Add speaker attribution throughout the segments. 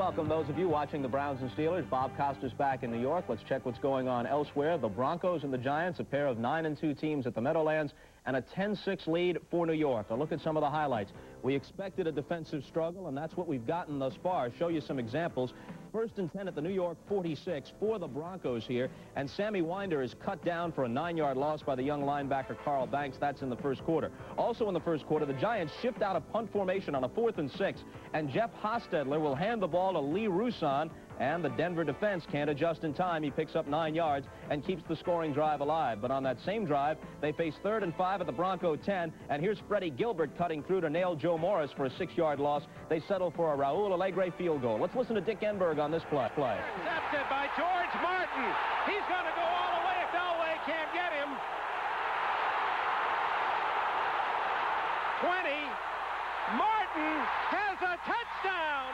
Speaker 1: welcome those of you watching the Browns and Steelers. Bob Costas back in New York. Let's check what's going on elsewhere. The Broncos and the Giants, a pair of 9-2 teams at the Meadowlands, and a 10-6 lead for New York. A look at some of the highlights. We expected a defensive struggle, and that's what we've gotten thus far. I'll show you some examples. 1st and 10 at the New York 46 for the Broncos here, and Sammy Winder is cut down for a 9-yard loss by the young linebacker Carl Banks. That's in the first quarter. Also in the first quarter, the Giants shift out of punt formation on a 4th and 6, and Jeff Hostetler will hand the ball to Lee Roussan, and the Denver defense can't adjust in time. He picks up 9 yards and keeps the scoring drive alive. But on that same drive, they face 3rd and 5 at the Bronco 10, and here's Freddie Gilbert cutting through to nail Joe Morris for a 6-yard loss. They settle for a Raul Alegre field goal. Let's listen to Dick Enberg on this play.
Speaker 2: Intercepted by George Martin. He's going to go all the way if Elway can't get him. 20. Martin has a touchdown.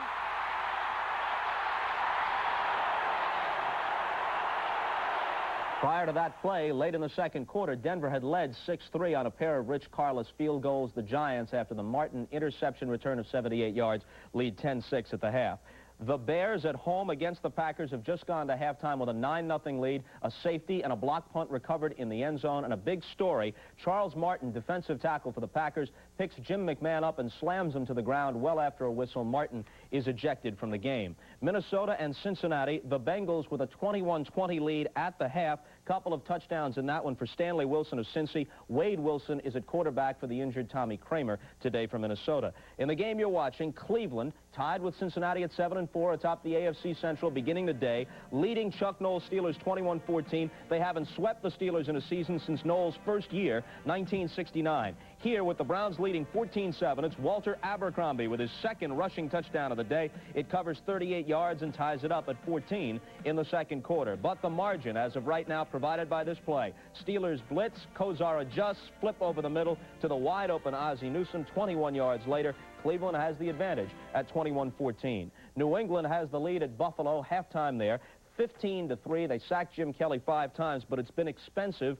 Speaker 1: Prior to that play, late in the second quarter, Denver had led 6-3 on a pair of Rich Carlos field goals. The Giants, after the Martin interception return of 78 yards, lead 10-6 at the half. The Bears at home against the Packers have just gone to halftime with a 9-0 lead, a safety and a block punt recovered in the end zone, and a big story. Charles Martin, defensive tackle for the Packers, picks Jim McMahon up and slams him to the ground well after a whistle. Martin is ejected from the game. Minnesota and Cincinnati, the Bengals with a 21-20 lead at the half. Couple of touchdowns in that one for Stanley Wilson of Cincy. Wade Wilson is at quarterback for the injured Tommy Kramer today for Minnesota. In the game you're watching, Cleveland tied with Cincinnati at 7-4 atop the AFC Central beginning the day, leading Chuck Noll's Steelers 21-14. They haven't swept the Steelers in a season since Noll's first year, 1969. Here with the Browns leading 14-7, it's Walter Abercrombie with his second rushing touchdown of the day. It covers 38 yards and ties it up at 14 in the second quarter. But the margin, as of right now, provided by this play. Steelers blitz, Kosar adjusts, flip over the middle to the wide-open Ozzie Newsome. 21 yards later, Cleveland has the advantage at 21-14. New England has the lead at Buffalo, halftime there, 15-3. They sacked Jim Kelly 5 times, but it's been expensive.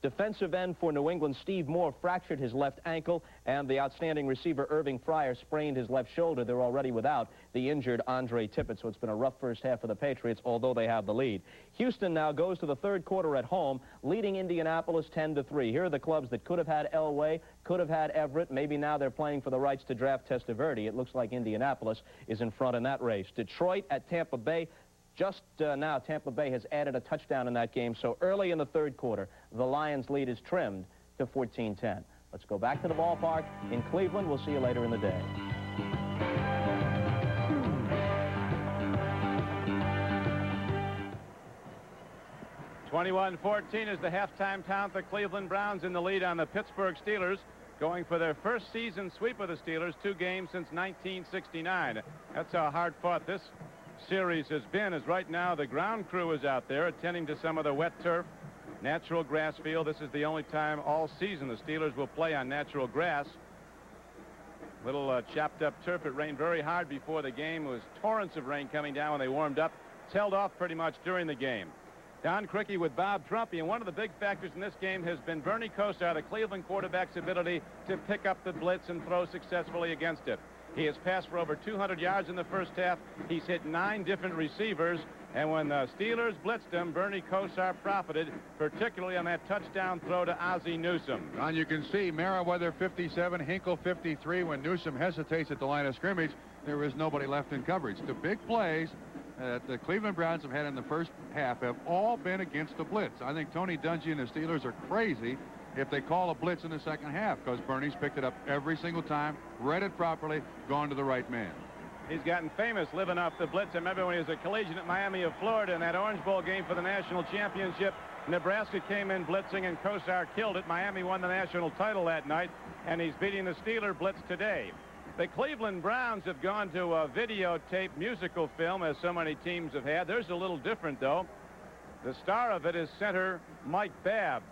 Speaker 1: Defensive end for New England, Steve Moore, fractured his left ankle, and the outstanding receiver Irving Fryer sprained his left shoulder. They're already without the injured Andre Tippett, so it's been a rough first half for the Patriots, although they have the lead. Houston now goes to the third quarter at home, leading Indianapolis 10-3. Here are the clubs that could have had Elway, could have had Everett. Maybe now they're playing for the rights to draft Testaverde. It looks like Indianapolis is in front in that race. Detroit at Tampa Bay. Just now, Tampa Bay has added a touchdown in that game, so early in the third quarter, the Lions' lead is trimmed to 14-10. Let's go back to the ballpark in Cleveland. We'll see you later in the day.
Speaker 3: (21-14) is the halftime count. The Cleveland Browns in the lead on the Pittsburgh Steelers, going for their first season sweep of the Steelers, 2 games since 1969. That's how hard-fought this series has been, as right now the ground crew is out there attending to some of the wet turf, natural grass field. This is the only time all season the Steelers will play on natural grass. Little chopped up turf. It rained very hard before the game. It was torrents of rain coming down when they warmed up. It's held off pretty much during the game. Don Criqui with Bob Trumpy, and one of the big factors in this game has been Bernie Kosar, the Cleveland quarterback's ability to pick up the blitz and throw successfully against it. He has passed for over 200 yards in the first half. He's hit 9 different receivers. And when the Steelers blitzed him, Bernie Kosar profited, particularly on that touchdown throw to Ozzie Newsome.
Speaker 4: And you can see Merriweather 57, Hinkle 53. When Newsome hesitates at the line of scrimmage, there is nobody left in coverage. The big plays that the Cleveland Browns have had in the first half have all been against the blitz. I think Tony Dungy and the Steelers are crazy if they call a blitz in the second half, because Bernie's picked it up every single time, read it properly, gone to the right man.
Speaker 3: He's gotten famous living off the blitz. I remember when he was a collegiate at Miami of Florida in that Orange Bowl game for the national championship. Nebraska came in blitzing and Kosar killed it. Miami won the national title that night, and he's beating the Steeler blitz today. The Cleveland Browns have gone to a videotape musical film, as so many teams have had. There's a little different, though. The star of it is center Mike Babb.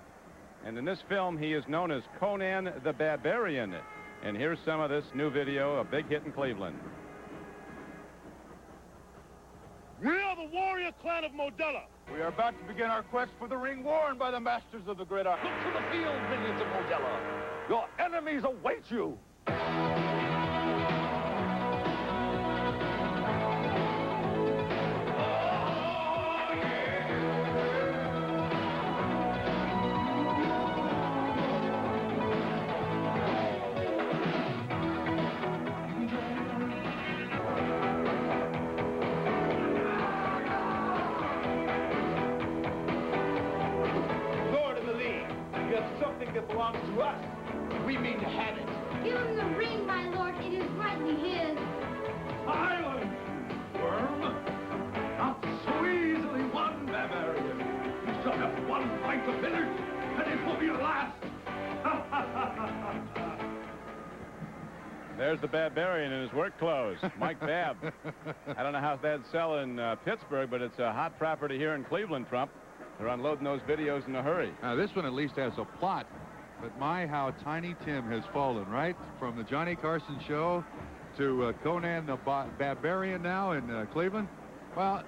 Speaker 3: And in this film, he is known as Conan the Barbarian. And here's some of this new video, a big hit in Cleveland.
Speaker 5: We are the warrior clan of Modella. We are about to begin our quest for the ring worn by the masters of the gridiron. Look to the field, minions of Modella. Your enemies await you. something that belongs to us. We mean to have it.
Speaker 6: Give him the ring, my lord. It is rightly his.
Speaker 5: Silence, worm. Not so easily won, barbarian. You shall have one fight to finish, and it will be your last.
Speaker 3: There's the Barbarian in his work clothes, Mike Babb. I don't know how that'd sell in Pittsburgh, but it's a hot property here in Cleveland, Trump. They're unloading those videos in a hurry.
Speaker 4: Now, this one at least has a plot, but my, how Tiny Tim has fallen, right? From the Johnny Carson show to Conan the Barbarian now in Cleveland. Well,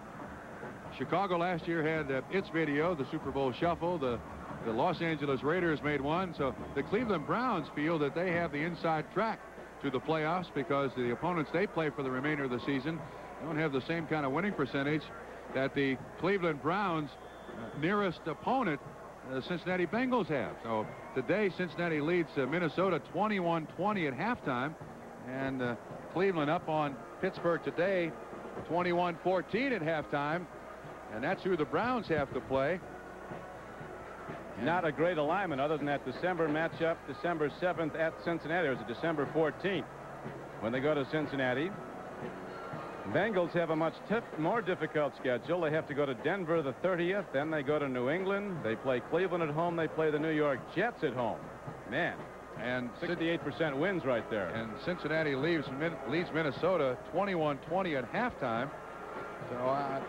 Speaker 4: Chicago last year had its video, the Super Bowl Shuffle. The Los Angeles Raiders made one. So the Cleveland Browns feel that they have the inside track to the playoffs because the opponents they play for the remainder of the season don't have the same kind of winning percentage that the Cleveland Browns nearest opponent, the Cincinnati Bengals, have. So today Cincinnati leads Minnesota 21-20 at halftime, and Cleveland up on Pittsburgh today 21-14 at halftime, and that's who the Browns have to play.
Speaker 3: Not a great alignment other than that December matchup, December 7th at Cincinnati. There's a December 14th when they go to Cincinnati. Bengals have a much more difficult schedule. They have to go to Denver the 30th. Then they go to New England. They play Cleveland at home. They play the New York Jets at home. Man, and 68% wins right there.
Speaker 4: And Cincinnati leads Minnesota 21-20 at halftime. So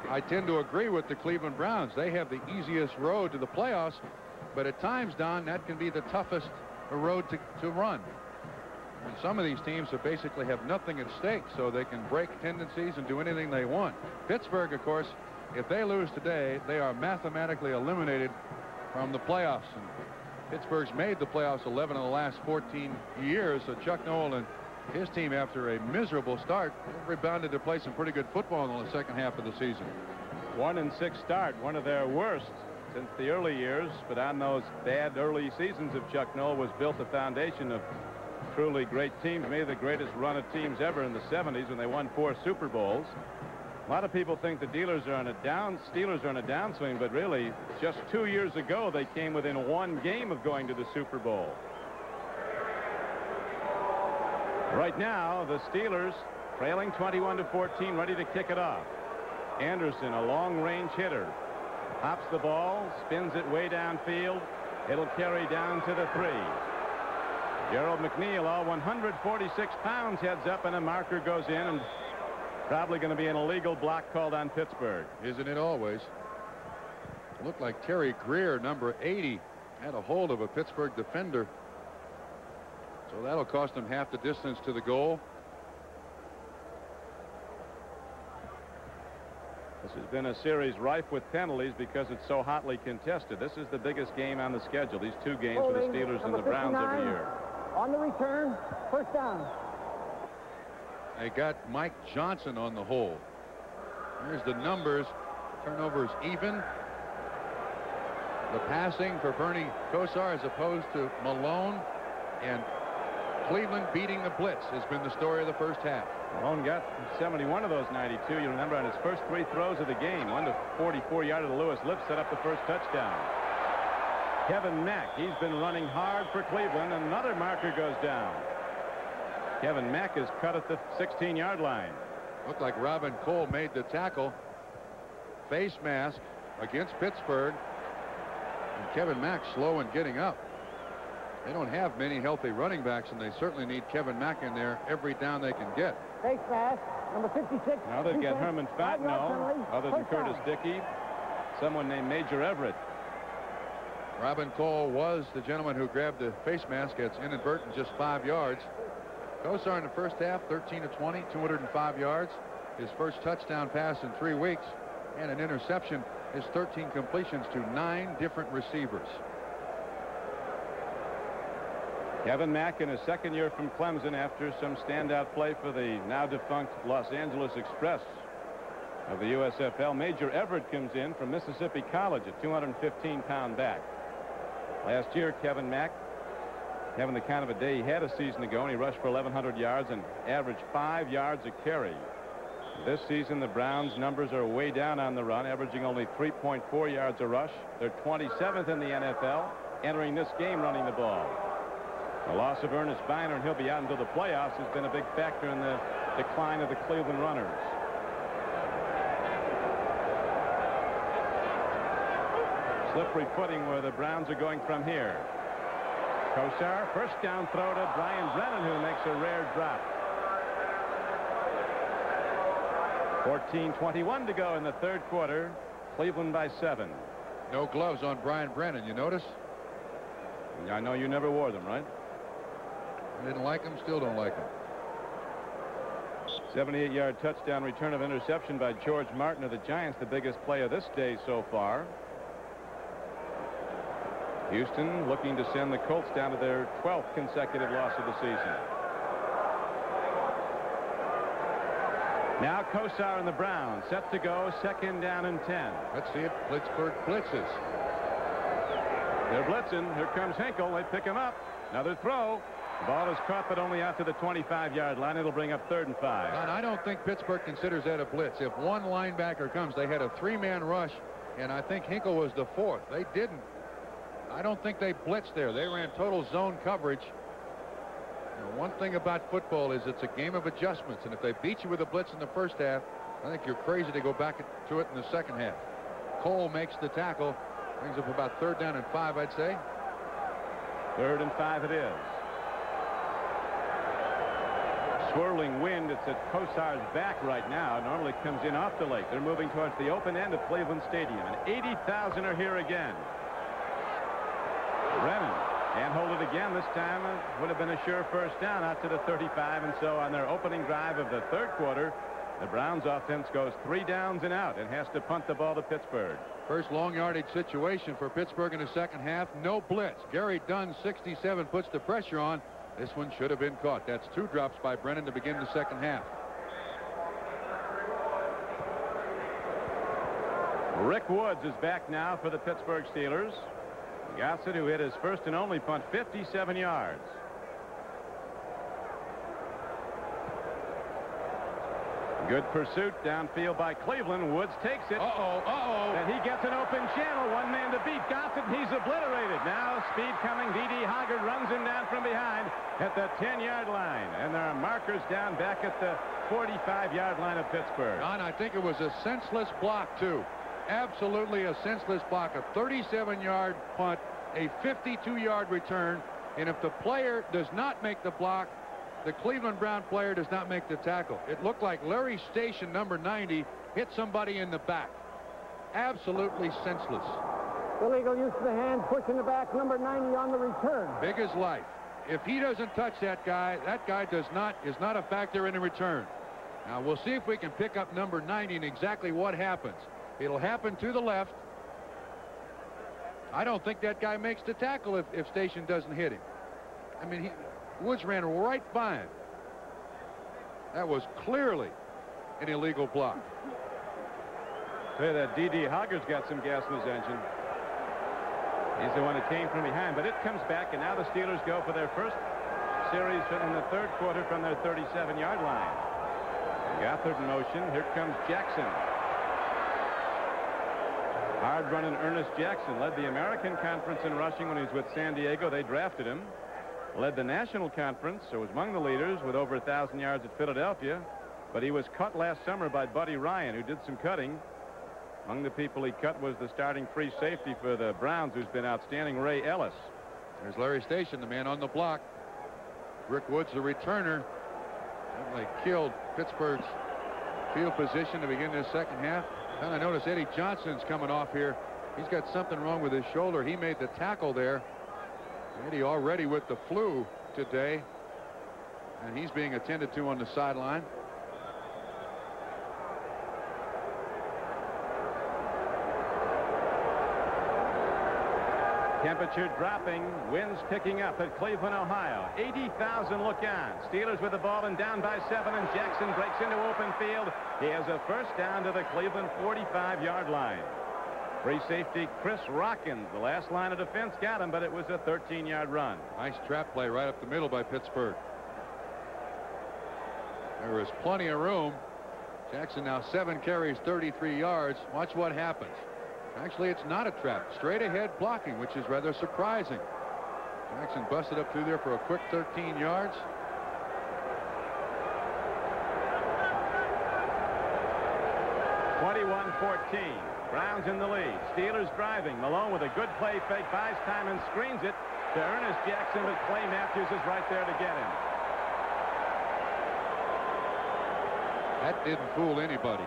Speaker 4: I tend to agree with the Cleveland Browns. They have the easiest road to the playoffs, but at times, Don, that can be the toughest road to run. And some of these teams basically have nothing at stake, so they can break tendencies and do anything they want. Pittsburgh, of course, if they lose today, they are mathematically eliminated from the playoffs. And Pittsburgh's made the playoffs 11 of the last 14 years, so Chuck Noll and his team, after a miserable start, rebounded to play some pretty good football in the second half of the season.
Speaker 3: 1-6 start, one of their worst since the early years, but on those bad early seasons of Chuck Noll was built the foundation of truly great teams, maybe the greatest run of teams ever in the 70s when they won 4 Super Bowls. A lot of people think the Steelers are on a downswing, but really just 2 years ago they came within 1 game of going to the Super Bowl. Right now the Steelers trailing 21-14, ready to kick it off. Anderson, a long-range hitter, hops the ball, spins it way downfield. It'll carry down to the 3. Gerald McNeil, all 146 pounds, heads up, and a marker goes in, and probably going to be an illegal block called on Pittsburgh.
Speaker 4: Isn't it always? It looked like Terry Greer, number 80, had a hold of a Pittsburgh defender. So that'll cost him half the distance to the goal.
Speaker 3: This has been a series rife with penalties because it's so hotly contested. This is the biggest game on the schedule. These 2 games for the Steelers and the Browns every year.
Speaker 7: On the return, first down.
Speaker 4: They got Mike Johnson on the hole. Here's the numbers. Turnovers even. The passing for Bernie Kosar as opposed to Malone, and Cleveland beating the blitz has been the story of the first half.
Speaker 3: Malone got 71 of those 92. You remember on his first 3 throws of the game, 1 to 44-yarder to Lewis Lipp set up the first touchdown. Kevin Mack, he's been running hard for Cleveland. Another marker goes down. Kevin Mack is cut at the 16-yard line.
Speaker 4: Looked like Robin Cole made the tackle. Face mask against Pittsburgh. And Kevin Mack slow in getting up. They don't have many healthy running backs, and they certainly need Kevin Mack in there every down they can get.
Speaker 7: Face mask, number 56.
Speaker 3: Now they've got Herman Fatno, other than Curtis Dickey, someone named Major Everett.
Speaker 4: Robin Cole was the gentleman who grabbed the face mask. It's inadvertent, just 5 yards. Kosar in the first half, 13 of 20, 205 yards. His first touchdown pass in 3 weeks, and an interception. His 13 completions to 9 different receivers.
Speaker 3: Kevin Mack in his second year from Clemson after some standout play for the now defunct Los Angeles Express of the USFL. Major Everett comes in from Mississippi College, a 215-pound back. Last year, Kevin Mack having the kind of a day he had a season ago, and he rushed for 1,100 yards and averaged 5 yards a carry. This season, the Browns' numbers are way down on the run, averaging only 3.4 yards a rush. They're 27th in the NFL. entering this game running the ball. The loss of Ernest Biner, and he'll be out until the playoffs, has been a big factor in the decline of the Cleveland runners. Slippery footing where the Browns are going from here. Kosar, first down throw to Brian Brennan, who makes a rare drop. 14:21 to go in the third quarter. Cleveland by 7.
Speaker 4: No gloves on Brian Brennan, you notice?
Speaker 3: I know you never wore them, right?
Speaker 4: I didn't like him, still don't like him.
Speaker 3: 78-yard touchdown return of interception by George Martin of the Giants, the biggest play of this day so far. Houston looking to send the Colts down to their 12th consecutive loss of the season. Now Kosar and the Browns set to go, second down and 10.
Speaker 4: Let's see it. Pittsburgh blitzes.
Speaker 3: They're blitzing. Here comes Hinkle. They pick him up. Another throw. The ball is caught, but only out to the 25-yard line. It'll bring up 3rd and 5.
Speaker 4: And I don't think Pittsburgh considers that a blitz. If one linebacker comes, they had a 3-man rush, and I think Hinkle was the 4th. They didn't. I don't think they blitzed there. They ran total zone coverage. And one thing about football is it's a game of adjustments, and if they beat you with a blitz in the first half, I think you're crazy to go back to it in the second half. Cole makes the tackle, brings up about 3rd down and 5, I'd say.
Speaker 3: 3rd and 5 it is. Swirling wind. It's at Kosar's back right now. Normally it comes in off the lake. They're moving towards the open end of Cleveland Stadium, and 80,000 are here again. Brennan and hold it again. This time it would have been a sure first down out to the 35. And so on their opening drive of the third quarter, the Browns offense goes 3 downs and out and has to punt the ball to Pittsburgh.
Speaker 4: First long yardage situation for Pittsburgh in the second half. No blitz. Gary Dunn, 67, puts the pressure on. This one should have been caught. That's 2 drops by Brennan to begin the second half.
Speaker 3: Rick Woods is back now for the Pittsburgh Steelers. Gossett, who hit his first and only punt, 57 yards. Good pursuit downfield by Cleveland. Woods takes it. And he gets an open channel. One man to beat Gossett. He's obliterated. Now speed coming. D.D. Hoggard runs him down from behind at the 10-yard line. And there are markers down back at the 45-yard line of Pittsburgh.
Speaker 4: Don, I think it was a senseless block, too. Absolutely a senseless block. A 37-yard punt, a 52-yard return. And if the player does not make the block, the Cleveland Brown player does not make the tackle. It looked like Larry Station, number 90, hit somebody in the back. Absolutely senseless.
Speaker 7: Illegal use of the hand, pushing the back, number 90 on the return.
Speaker 4: Big as life. If he doesn't touch that guy is not a factor in the return. Now we'll see if we can pick up number 90 and exactly what happens. It'll happen to the left. I don't think that guy makes the tackle if Station doesn't hit him. I mean, Woods ran right by him. That was clearly an illegal block.
Speaker 3: Say that D.D. Hoggard's got some gas in his engine. He's the one that came from behind, but it comes back, and now the Steelers go for their first series in the third quarter from their 37-yard line. Gothard in motion. Here comes Jackson. Hard running Ernest Jackson led the American Conference in rushing when he was with San Diego. They drafted him. Led the National Conference, so was among the leaders with over 1,000 yards at Philadelphia. But he was cut last summer by Buddy Ryan, who did some cutting. Among the people he cut was the starting free safety for the Browns, who's been outstanding, Ray Ellis.
Speaker 4: There's Larry Station, the man on the block. Rick Woods, the returner. They killed Pittsburgh's field position to begin this second half. And I notice Eddie Johnson's coming off here. He's got something wrong with his shoulder. He made the tackle there. Eddie already with the flu today, and he's being attended to on the sideline.
Speaker 3: Temperature dropping, winds picking up at Cleveland, Ohio. 80,000 look on. Steelers with the ball and down by 7, and Jackson breaks into open field. He has a first down to the Cleveland 45-yard line. Free safety Chris Rockins, the last line of defense, got him, but it was a 13-yard run.
Speaker 4: Nice trap play right up the middle by Pittsburgh. There was plenty of room. Jackson now 7 carries, 33 yards. Watch what happens. Actually, it's not a trap. Straight ahead blocking, which is rather surprising. Jackson busted up through there for a quick 13 yards.
Speaker 3: (21-14). Browns in the lead. Steelers driving. Malone with a good play fake, buys time and screens it to Ernest Jackson, but Clay Matthews is right there to get him.
Speaker 4: That didn't fool anybody.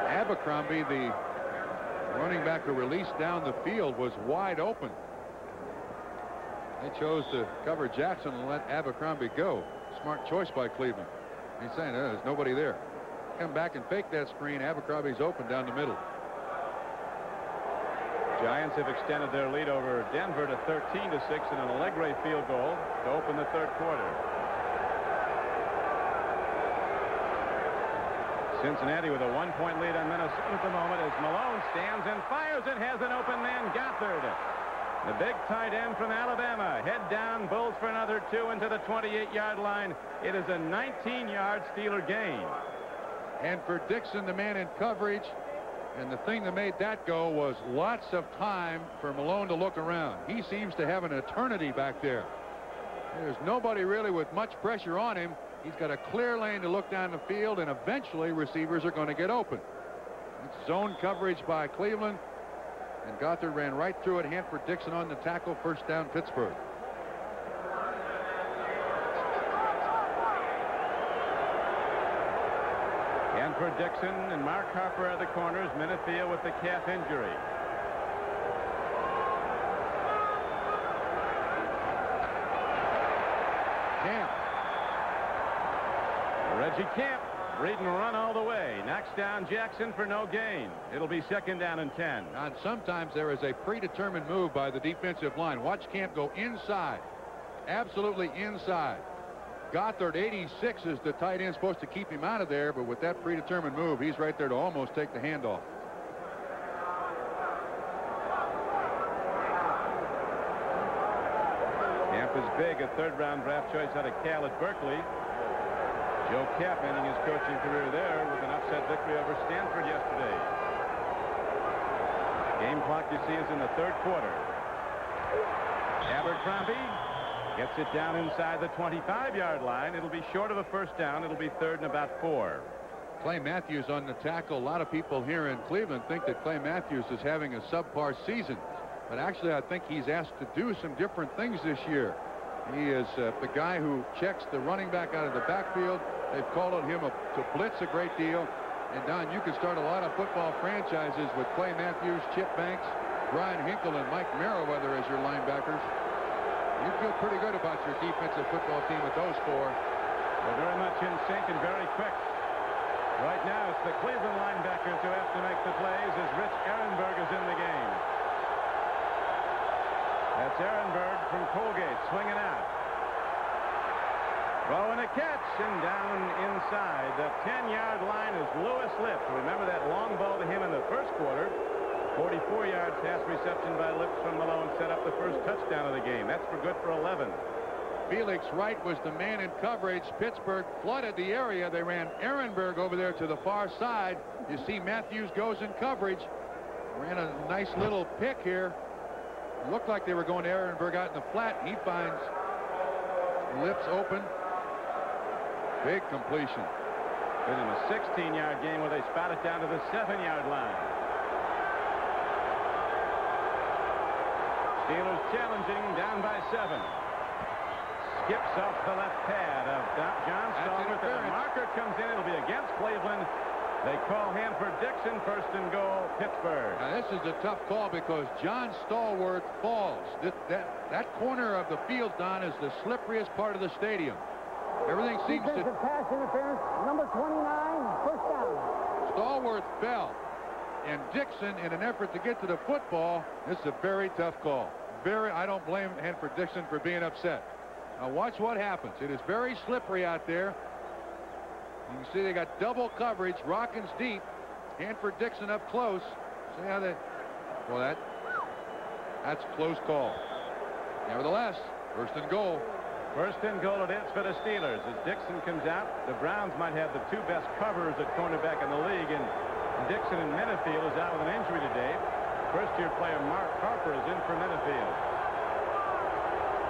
Speaker 4: Abercrombie, the running back who released down the field, was wide open. They chose to cover Jackson and let Abercrombie go. Smart choice by Cleveland. He's saying there's nobody there. Come back and fake that screen. Abercrombie's open down the middle.
Speaker 3: Giants have extended their lead over Denver to 13-6 in an Allegre field goal to open the third quarter. Cincinnati with a 1-point lead on Minnesota at the moment as Malone stands and fires and has an open man, Gothard. The big tight end from Alabama. Head down, Bulls for another 2 into the 28-yard line. It is a 19-yard Steeler gain.
Speaker 4: And for Dixon, the man in coverage, and the thing that made that go was lots of time for Malone to look around. He seems to have an eternity back there. There's nobody really with much pressure on him. He's got a clear lane to look down the field, and eventually receivers are going to get open. It's zone coverage by Cleveland, and Gothard ran right through it. Hanford Dixon on the tackle. First down, Pittsburgh.
Speaker 3: Hanford Dixon and Mark Harper are the corners. Menifee with the calf injury.
Speaker 4: Camp.
Speaker 3: Reggie Camp, read and run all the way. Knocks down Jackson for no gain. It'll be second down and 10.
Speaker 4: And sometimes there is a predetermined move by the defensive line. Watch Camp go inside. Absolutely inside. Gothard, 86, is the tight end, supposed to keep him out of there, but with that predetermined move, he's right there to almost take the handoff.
Speaker 3: Camp is big, a third-round draft choice out of Cal at Berkeley. Joe Kapp ending his coaching career there with an upset victory over Stanford yesterday. Game clock, you see, is in the third quarter. Abercrombie gets it down inside the 25-yard line. It'll be short of a first down. It'll be third and about 4.
Speaker 4: Clay Matthews on the tackle. A lot of people here in Cleveland think that Clay Matthews is having a subpar season. But actually, I think he's asked to do some different things this year. He is the guy who checks the running back out of the backfield. They've called on him to blitz a great deal. And, Don, you can start a lot of football franchises with Clay Matthews, Chip Banks, Brian Hinkle, and Mike Merriweather as your linebackers. You feel pretty good about your defensive football team with those 4.
Speaker 3: They're very much in sync and very quick. Right now, it's the Cleveland linebackers who have to make the plays as Rich Ehrenberg is in the game. That's Ehrenberg from Colgate swinging out. Throw and a catch, and down inside the 10-yard line is Lewis Lips. Remember that long ball to him in the first quarter. 44 yards pass reception by Lips from Malone set up the first touchdown of the game. That's for good for 11.
Speaker 4: Felix Wright was the man in coverage. Pittsburgh flooded the area. They ran Ehrenberg over there to the far side. You see Matthews goes in coverage. Ran a nice little pick here. Looked like they were going to Ehrenberg out in the flat. He finds Lips open. Big completion.
Speaker 3: Been in a 16-yard game where they spot it down to the 7-yard line. Steelers challenging, down by 7. Skips off the left pad of John Stallworth, and a marker comes in. It'll be against Cleveland. They call Hanford Dixon, first and goal, Pittsburgh.
Speaker 4: Now, this is a tough call because John Stallworth falls. That corner of the field, Don, is the slipperiest part of the stadium. Everything seems to...
Speaker 7: Defensive pass interference, number 29, first down.
Speaker 4: Stallworth fell. And Dixon, in an effort to get to the football, this is a very tough call. I don't blame Hanford Dixon for being upset. Now watch what happens. It is very slippery out there. You can see they got double coverage. Rockins deep. Hanford Dixon up close. See how they... Well, that's a close call. Nevertheless, first and goal.
Speaker 3: First and goal it is for the Steelers. As Dixon comes out, the Browns might have the 2 best covers at cornerback in the league, and Dixon and Minifield is out with an injury today. First-year player Mark Harper is in for Minifield.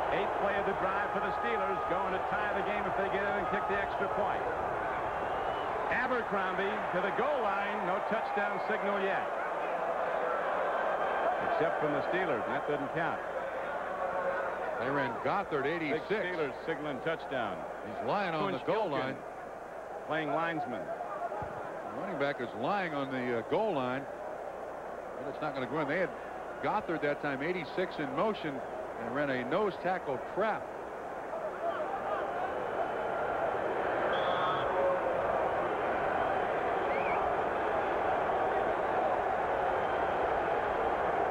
Speaker 3: 8th play of the drive for the Steelers, going to tie the game if they get in and kick the extra point. Abercrombie to the goal line. No touchdown signal yet. Except from the Steelers, and that doesn't count.
Speaker 4: They ran Gothard 86.
Speaker 3: Big Steelers signaling touchdown.
Speaker 4: He's lying on the goal line.
Speaker 3: Playing linesman.
Speaker 4: The running back is lying on the goal line. But it's not going to go in. They had Gothard that time 86 in motion and ran a nose tackle trap.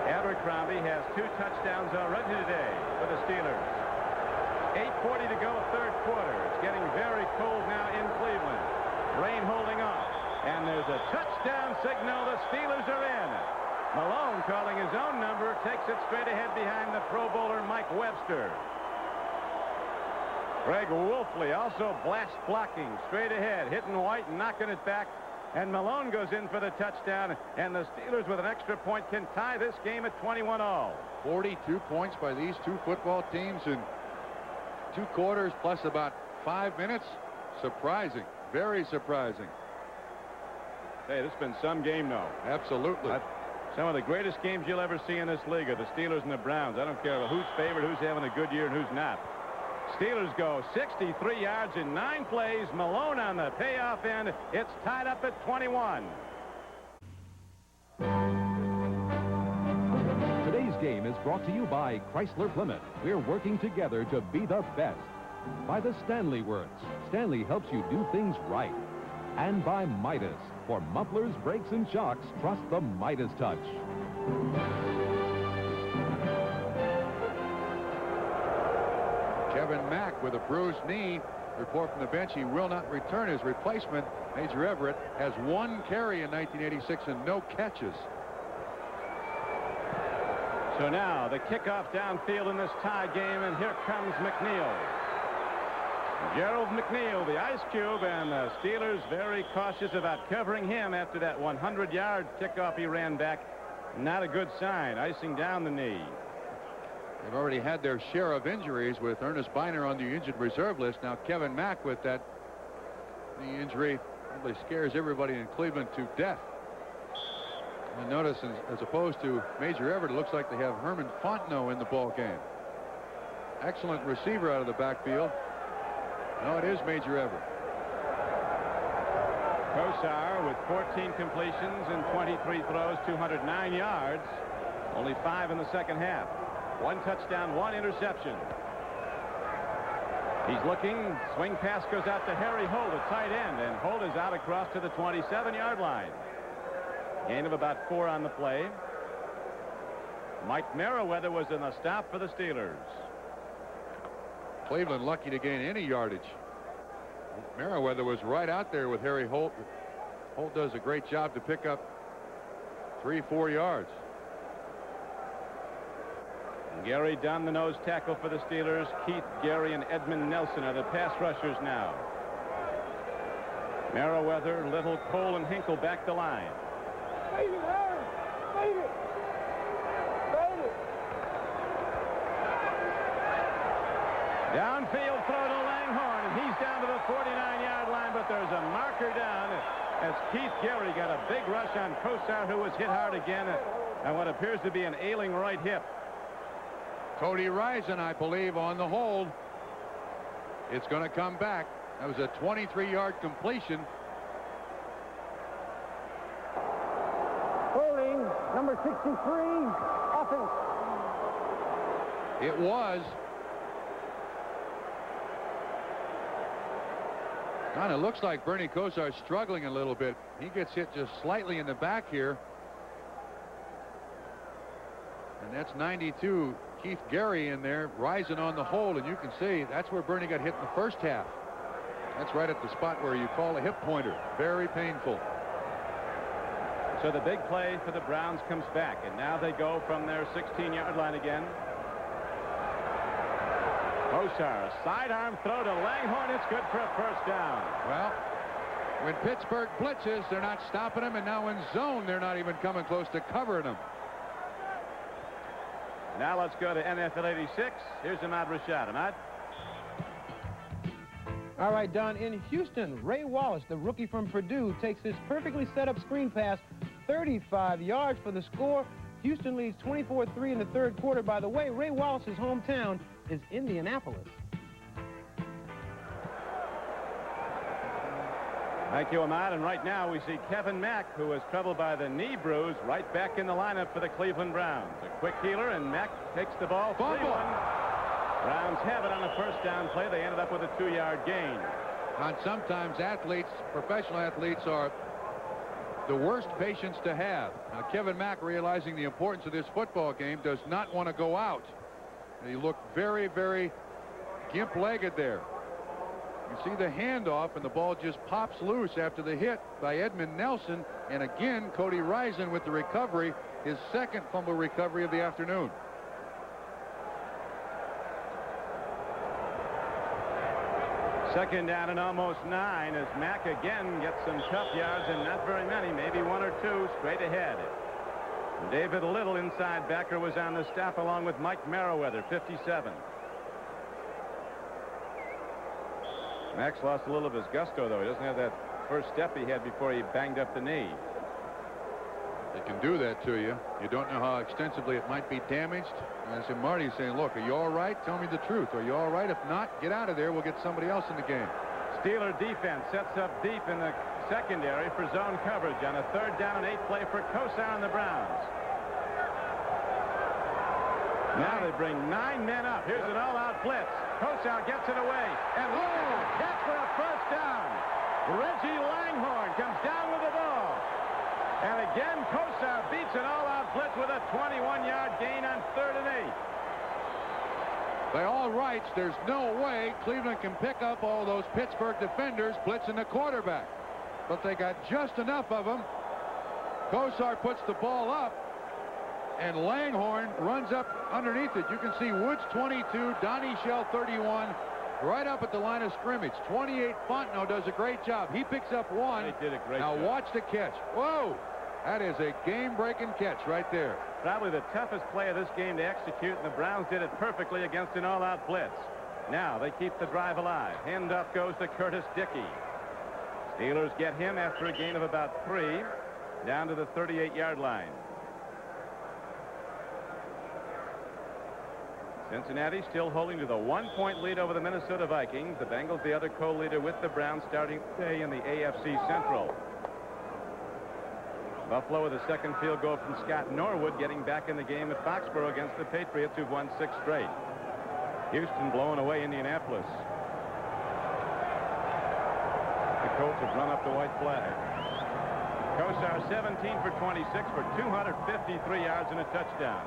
Speaker 3: Abercrombie has 2 touchdowns already today for the Steelers. 8:40 to go, third quarter. It's getting very cold now in Cleveland. Rain holding off. And there's a touchdown signal. The Steelers are in. Malone, calling his own number, takes it straight ahead behind the Pro Bowler Mike Webster. Greg Wolfley also blast blocking straight ahead, hitting White and knocking it back. And Malone goes in for the touchdown, and the Steelers with an extra point can tie this game at 21-all.
Speaker 4: 42 points by these 2 football teams in 2 quarters plus about 5 minutes. Surprising, very surprising.
Speaker 3: Hey, this has been some game now.
Speaker 4: Absolutely.
Speaker 3: Some of the greatest games you'll ever see in this league are the Steelers and the Browns. I don't care who's favored, who's having a good year, and who's not. Steelers go 63 yards in 9 plays. Malone on the payoff end. It's tied up at 21.
Speaker 8: Today's game is brought to you by Chrysler Plymouth. We're working together to be the best. By the Stanley Works. Stanley helps you do things right. And by Midas. For mufflers, brakes, and shocks, trust the Midas touch.
Speaker 4: Kevin Mack with a bruised knee. Report from the bench, he will not return. His replacement, Major Everett, has 1 carry in 1986 and no catches.
Speaker 3: So now the kickoff downfield in this tie game, and here comes McNeil. Gerald McNeil, the ice cube, and the Steelers very cautious about covering him after that 100-yard kickoff he ran back. Not a good sign, icing down the knee.
Speaker 4: They've already had their share of injuries with Ernest Biner on the injured reserve list. Now Kevin Mack with that knee injury probably scares everybody in Cleveland to death. And notice, as opposed to Major Everett, it looks like they have Herman Fontenot in the ball game. Excellent receiver out of the backfield. No, it is Major Everett.
Speaker 3: Kosar with 14 completions and 23 throws, 209 yards. Only 5 in the second half. 1 touchdown, 1 interception. He's looking. Swing pass goes out to Harry Holt, a tight end, and Holt is out across to the 27-yard line. Gain of about 4 on the play. Mike Merriweather was in the stop for the Steelers.
Speaker 4: Cleveland lucky to gain any yardage. Merriweather was right out there with Harry Holt. Holt does a great job to pick up 3-4 yards.
Speaker 3: Gary Dunn, the nose tackle for the Steelers. Keith, Gary, and Edmund Nelson are the pass rushers now. Merriweather, Little, Cole, and Hinkle back the line. Downfield throw to Langhorne, and he's down to the 49-yard line, but there's a marker down as Keith Gary got a big rush on Kosar, who was hit hard again on what appears to be an ailing right hip.
Speaker 4: Cody Risen, I believe, on the hold. It's going to come back. That was a 23-yard completion.
Speaker 7: Holding, number 63, offense.
Speaker 4: It was. Kind of looks like Bernie Kosar struggling a little bit. He gets hit just slightly in the back here. And that's 92. Keith Gary in there, rising on the hold, and you can see that's where Bernie got hit in the first half. That's right at the spot where you call a hip pointer. Very painful.
Speaker 3: So the big play for the Browns comes back, and now they go from their 16-yard line again. Kosar, a sidearm throw to Langhorne. It's good for a first down.
Speaker 4: Well, When Pittsburgh blitzes, they're not stopping him, and now in zone, they're not even coming close to covering him.
Speaker 3: Now let's go to NFL 86. Here's Ahmad Rashad. Ahmad?
Speaker 9: All right, Don. In Houston, Ray Wallace, the rookie from Purdue, takes his perfectly set up screen pass 35 yards for the score. Houston leads 24-3 in the third quarter. By the way, Ray Wallace's hometown is Indianapolis.
Speaker 3: Thank you, Ahmad. And right now we see Kevin Mack, who was troubled by the knee bruise, right back in the lineup for the Cleveland Browns. A quick healer, and Mack takes the ball.
Speaker 4: Fumble.
Speaker 3: Browns have it on a first down play. They ended up with a 2-yard gain.
Speaker 4: And sometimes athletes, professional athletes, are the worst patients to have. Now, Kevin Mack, realizing the importance of this football game, does not want to go out. And he looked very, very gimp-legged there. You see the handoff, and the ball just pops loose after the hit by Edmund Nelson. And again, Cody Risen with the recovery, his second fumble recovery of the afternoon.
Speaker 3: Second down and almost 9 as Mack again gets some tough yards, and not very many, maybe 1 or 2 straight ahead. David Little, inside backer, was on the stop along with Mike Merriweather, 57. Mack's lost a little of his gusto, though. He doesn't have that first step he had before he banged up the knee.
Speaker 4: They can do that to you. You don't know how extensively it might be damaged. And so Marty's saying, look, are you all right? Tell me the truth. Are you all right? If not, get out of there. We'll get somebody else in the game.
Speaker 3: Steeler defense sets up deep in the secondary for zone coverage on a 3rd down and 8 play for Kosar and the Browns. Now they bring 9 men up. Here's an all-out blitz. Kosar gets it away. And look at the catch for a first down. Reggie Langhorne comes down with the ball. And again, Kosar beats an all-out blitz with a 21-yard gain on 3rd and 8.
Speaker 4: By all rights, there's no way Cleveland can pick up all those Pittsburgh defenders blitzing the quarterback. But they got just enough of them. Kosar puts the ball up, and Langhorne runs up underneath it. You can see Woods 22, Donnie Shell 31, right up at the line of scrimmage. 28, Fontenot does a great job. He picks up 1.
Speaker 3: They did a great
Speaker 4: job. Now watch the catch. Whoa! That is a game-breaking catch right there.
Speaker 3: Probably the toughest play of this game to execute, and the Browns did it perfectly against an all-out blitz. Now they keep the drive alive. Handoff goes to Curtis Dickey. Steelers get him after a gain of about 3 down to the 38-yard line. Cincinnati still holding to the 1-point lead over the Minnesota Vikings. The Bengals the other co-leader with the Browns starting today in the AFC Central. Buffalo with a second field goal from Scott Norwood, getting back in the game at Foxborough against the Patriots, who've won 6 straight. Houston blowing away Indianapolis. The Colts have run up the white flag. Kosar 17 for 26 for 253 yards and a touchdown.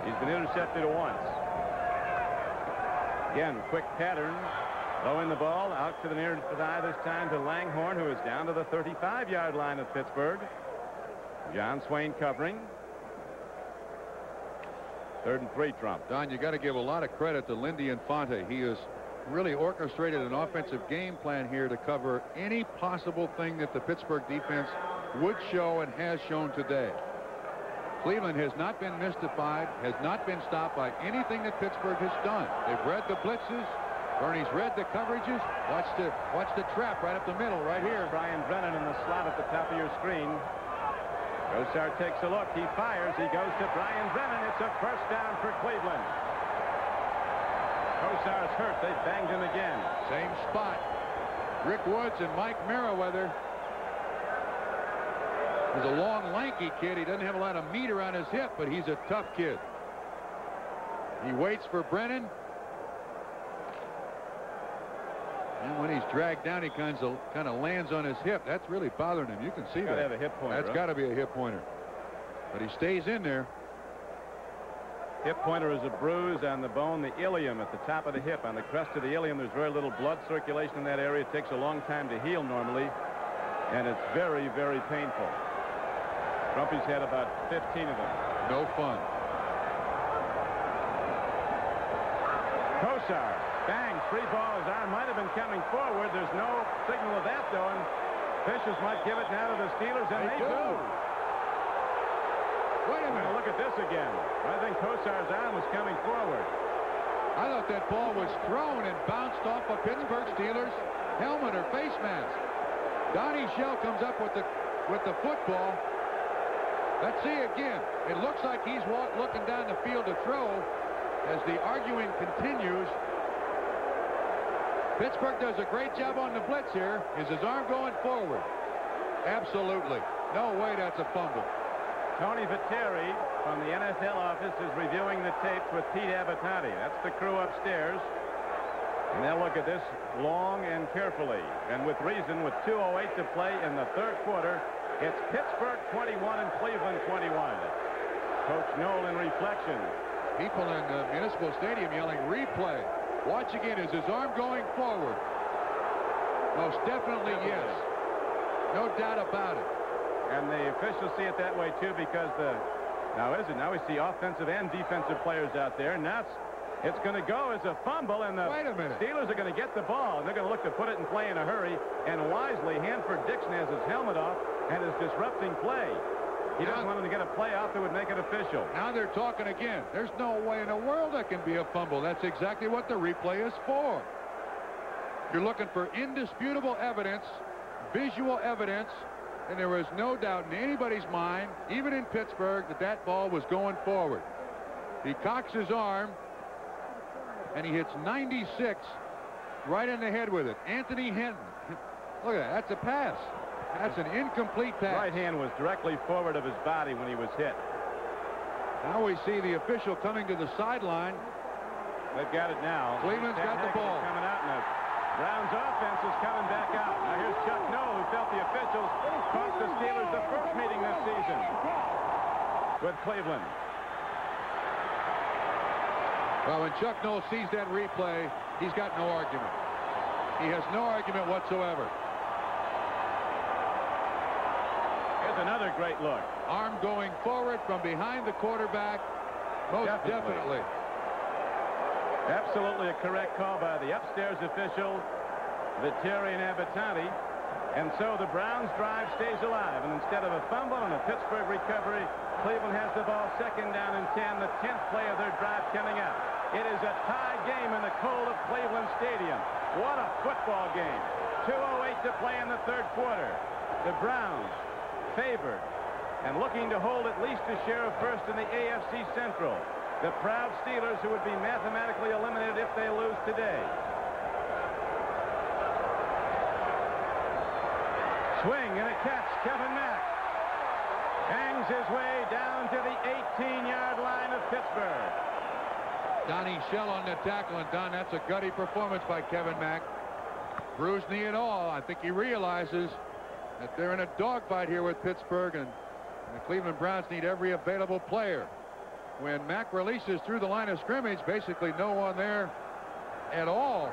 Speaker 3: He's been intercepted once. Again, quick pattern. Throwing the ball out to the near side this time to Langhorne, who is down to the 35-yard line of Pittsburgh. John Swain covering. 3rd and 3, Trump.
Speaker 4: Don, you got to give a lot of credit to Lindy Infante. He has really orchestrated an offensive game plan here to cover any possible thing that the Pittsburgh defense would show and has shown today. Cleveland has not been mystified, has not been stopped by anything that Pittsburgh has done. They've read the blitzes. Bernie's read the coverages. Watch the trap right up the middle right here.
Speaker 3: Brian Brennan in the slot at the top of your screen. Kosar takes a look. He fires. He goes to Brian Brennan. It's a first down for Cleveland. Kosar's hurt. They banged him again.
Speaker 4: Same spot. Rick Woods and Mike Merriweather. He's a long, lanky kid. He doesn't have a lot of meat around his hip, but he's a tough kid. He waits for Brennan. And when he's dragged down, he kind of lands on his hip. That's really bothering him. You can see that.
Speaker 3: Gotta have a hip pointer.
Speaker 4: That's got to be a hip pointer. But he stays in there.
Speaker 3: Hip pointer is a bruise on the bone, the ilium at the top of the hip. On the crest of the ilium, there's very little blood circulation in that area. It takes a long time to heal normally, and it's very, very painful. Trumpy's had about 15 of them.
Speaker 4: No fun.
Speaker 3: Kosar, bang, free ball. His arm might have been coming forward. There's no signal of that, though. And Officials might give it now to the Steelers, and they do.
Speaker 4: Wait a minute.
Speaker 3: Look at this again. I think Kosar's arm was coming forward.
Speaker 4: I thought that ball was thrown and bounced off a Pittsburgh Steelers helmet or face mask. Donnie Shell comes up with the football. Let's see again. It looks like he's looking down the field to throw as the arguing continues. Pittsburgh does a great job on the blitz here. Is his arm going forward? Absolutely. No way that's a fumble.
Speaker 3: Tony Viteri from the NFL office is reviewing the tapes with Pete Abercrombie. That's the crew upstairs. And they'll look at this long and carefully. And with reason, with 2:08 to play in the third quarter, it's Pittsburgh 21 and Cleveland 21. Coach Knoll in reflection.
Speaker 4: People in the Municipal Stadium yelling replay. Watch again. Is his arm going forward? Most definitely yes. No doubt about it.
Speaker 3: And the officials see it that way too, because now we see offensive and defensive players out there. And now it's going to go as a fumble, and the Steelers are going to get the ball, and they're going to look to put it in play in a hurry. And wisely, Hanford Dixon has his helmet off and is disrupting play. He doesn't want him to get a play off that would make it official.
Speaker 4: Now they're talking again. There's no way in the world that can be a fumble. That's exactly what the replay is for. You're looking for indisputable evidence, visual evidence, and there was no doubt in anybody's mind, even in Pittsburgh, that ball was going forward. He cocks his arm, and he hits 96 right in the head with it. Anthony Hinton. Look at that. That's a pass. That's an incomplete pass.
Speaker 3: Right hand was directly forward of his body when he was hit.
Speaker 4: Now we see the official coming to the sideline.
Speaker 3: They've got it now.
Speaker 4: Cleveland's got the ball.
Speaker 3: Coming out, and the Browns offense is coming back out. Now here's Chuck Knoll, who felt the officials cost the Steelers the first meeting this season with Cleveland.
Speaker 4: Well, when Chuck Knoll sees that replay, he's got no argument. He has no argument whatsoever.
Speaker 3: Here's another great look.
Speaker 4: Arm going forward from behind the quarterback. Most definitely.
Speaker 3: Absolutely a correct call by the upstairs official, Viteri and Abercrombie. And so the Browns drive stays alive. And instead of a fumble and a Pittsburgh recovery, Cleveland has the ball second down and 10, the 10th play of their drive coming up. It is a tie game in the cold of Cleveland Stadium. What a football game. 2:08 to play in the third quarter. The Browns favored and looking to hold at least a share of first in the AFC Central. The proud Steelers, who would be mathematically eliminated if they lose today. Swing and a catch. Kevin Mack hangs his way down to the 18-yard line of Pittsburgh.
Speaker 4: Donnie Shell on the tackle, and Don, that's a gutty performance by Kevin Mack. Bruised knee and all. I think he realizes that they're in a dogfight here with Pittsburgh, and the Cleveland Browns need every available player. When Mack releases through the line of scrimmage, basically no one there at all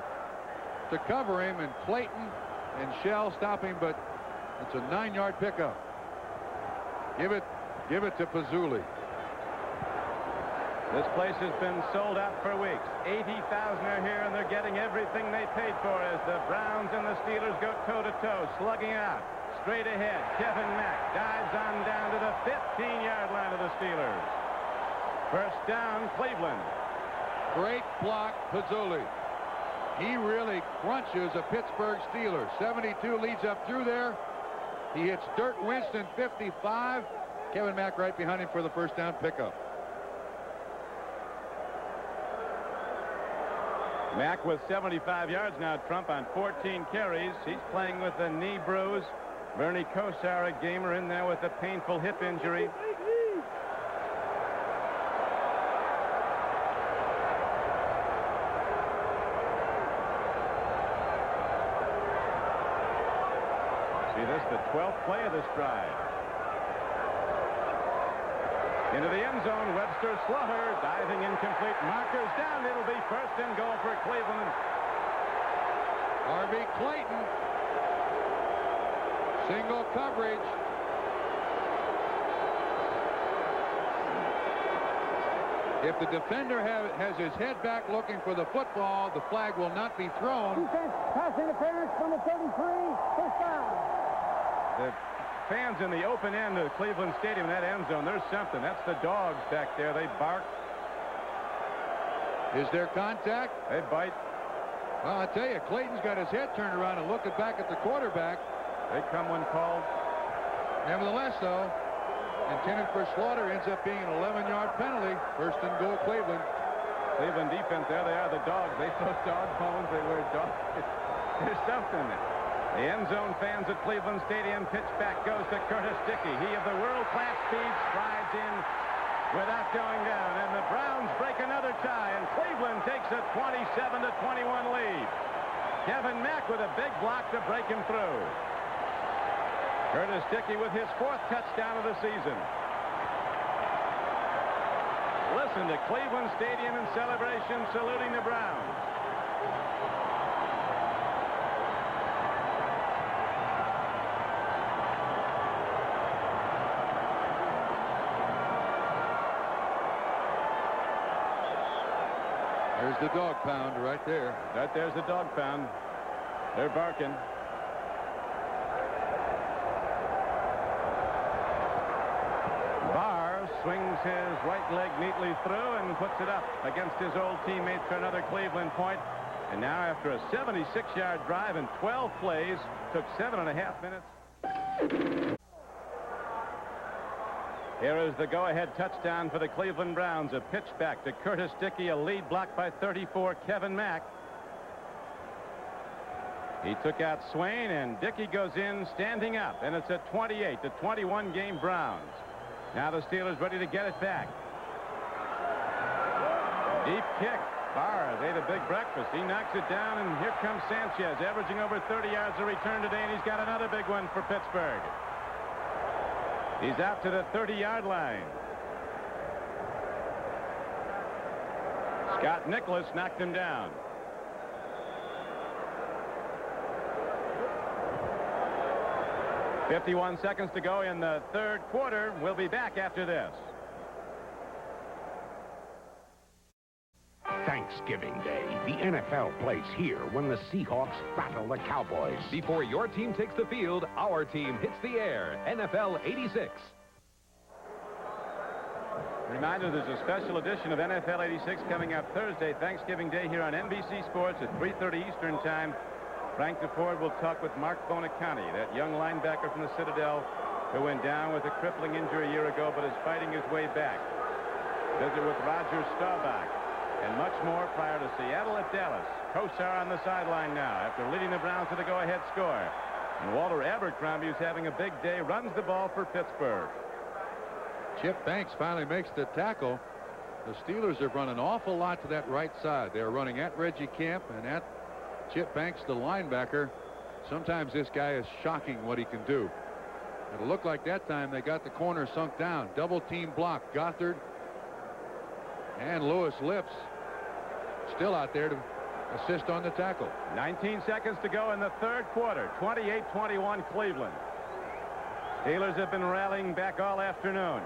Speaker 4: to cover him, and Clayton and Shell stop him, but it's a 9-yard pickup. Give it to Pazzulli.
Speaker 3: This place has been sold out for weeks. 80,000 are here, and they're getting everything they paid for as the Browns and the Steelers go toe-to-toe, slugging out. Straight ahead, Kevin Mack dives on down to the 15-yard line of the Steelers. First down, Cleveland.
Speaker 4: Great block, Pazzulli. He really crunches a Pittsburgh Steelers. 72 leads up through there. He hits Dirk Winston, 55. Kevin Mack right behind him for the first down pickup.
Speaker 3: Mack with 75 yards now, Trump, on 14 carries. He's playing with a knee bruise. Bernie Kosar, a gamer, in there with a painful hip injury. See this, the 12th play of this drive. Into the end zone, Webster Slaughter diving incomplete. Markers down. It'll be first and goal for Cleveland.
Speaker 4: Harvey Clayton. Single coverage. If the defender has his head back looking for the football, the flag will not be thrown.
Speaker 7: Defense, pass interference from the 33, first down.
Speaker 3: The fans in the open end of Cleveland Stadium, that end zone, there's something. That's the dogs back there. They bark.
Speaker 4: Is there contact?
Speaker 3: They bite.
Speaker 4: Well, I tell you, Clayton's got his head turned around and looking back at the quarterback.
Speaker 3: They come when called.
Speaker 4: Nevertheless, though, intended for Slaughter, ends up being an 11-yard penalty. First and goal, Cleveland.
Speaker 3: Cleveland defense, there they are, the dogs. They throw dog bones. They wear dog. There's something there. The end zone fans at Cleveland Stadium. Pitch back goes to Curtis Dickey. He of the world-class speed strides in without going down. And the Browns break another tie, and Cleveland takes a 27-21 lead. Kevin Mack with a big block to break him through. Curtis Dickey with his 4th touchdown of the season. Listen to Cleveland Stadium in celebration, saluting the Browns.
Speaker 4: There's the dog pound right there.
Speaker 3: Right there's the dog pound. They're barking. Bahr swings his right leg neatly through and puts it up against his old teammates for another Cleveland point. And now, after a 76-yard drive and 12 plays, took 7.5 minutes. Here is the go-ahead touchdown for the Cleveland Browns. A pitch back to Curtis Dickey, a lead blocked by 34, Kevin Mack. He took out Swain, and Dickey goes in standing up, and it's a 28-21 game Browns. Now the Steelers ready to get it back. Deep kick. Bahr ate a big breakfast. He knocks it down, and here comes Sanchez, averaging over 30 yards a return today, and he's got another big one for Pittsburgh. He's out to the 30-yard line. Scott Nicholas knocked him down. .51 seconds to go in the 3rd quarter. We'll be back after this.
Speaker 10: Thanksgiving Day, the NFL plays here when the Seahawks battle the Cowboys.
Speaker 8: Before your team takes the field, our team hits the air. NFL 86.
Speaker 3: Reminder, there's a special edition of NFL 86 coming up Thursday, Thanksgiving Day, here on NBC Sports at 3:30 Eastern Time. Frank DeFord will talk with Mark Bonacani, that young linebacker from the Citadel who went down with a crippling injury a year ago but is fighting his way back. Visit with Roger Staubach and much more prior to Seattle at Dallas. Kosar on the sideline now after leading the Browns to the go-ahead score. And Walter Abercrombie, who's having a big day, runs the ball for Pittsburgh.
Speaker 4: Chip Banks finally makes the tackle. The Steelers have run an awful lot to that right side. They're running at Reggie Camp and at Chip Banks, the linebacker. Sometimes this guy is shocking what he can do. It looked like that time they got the corner sunk down. Double team block. Gothard and Lewis Lips still out there to assist on the tackle.
Speaker 3: 19 seconds to go in the 3rd quarter. 28-21 Cleveland. Steelers have been rallying back all afternoon.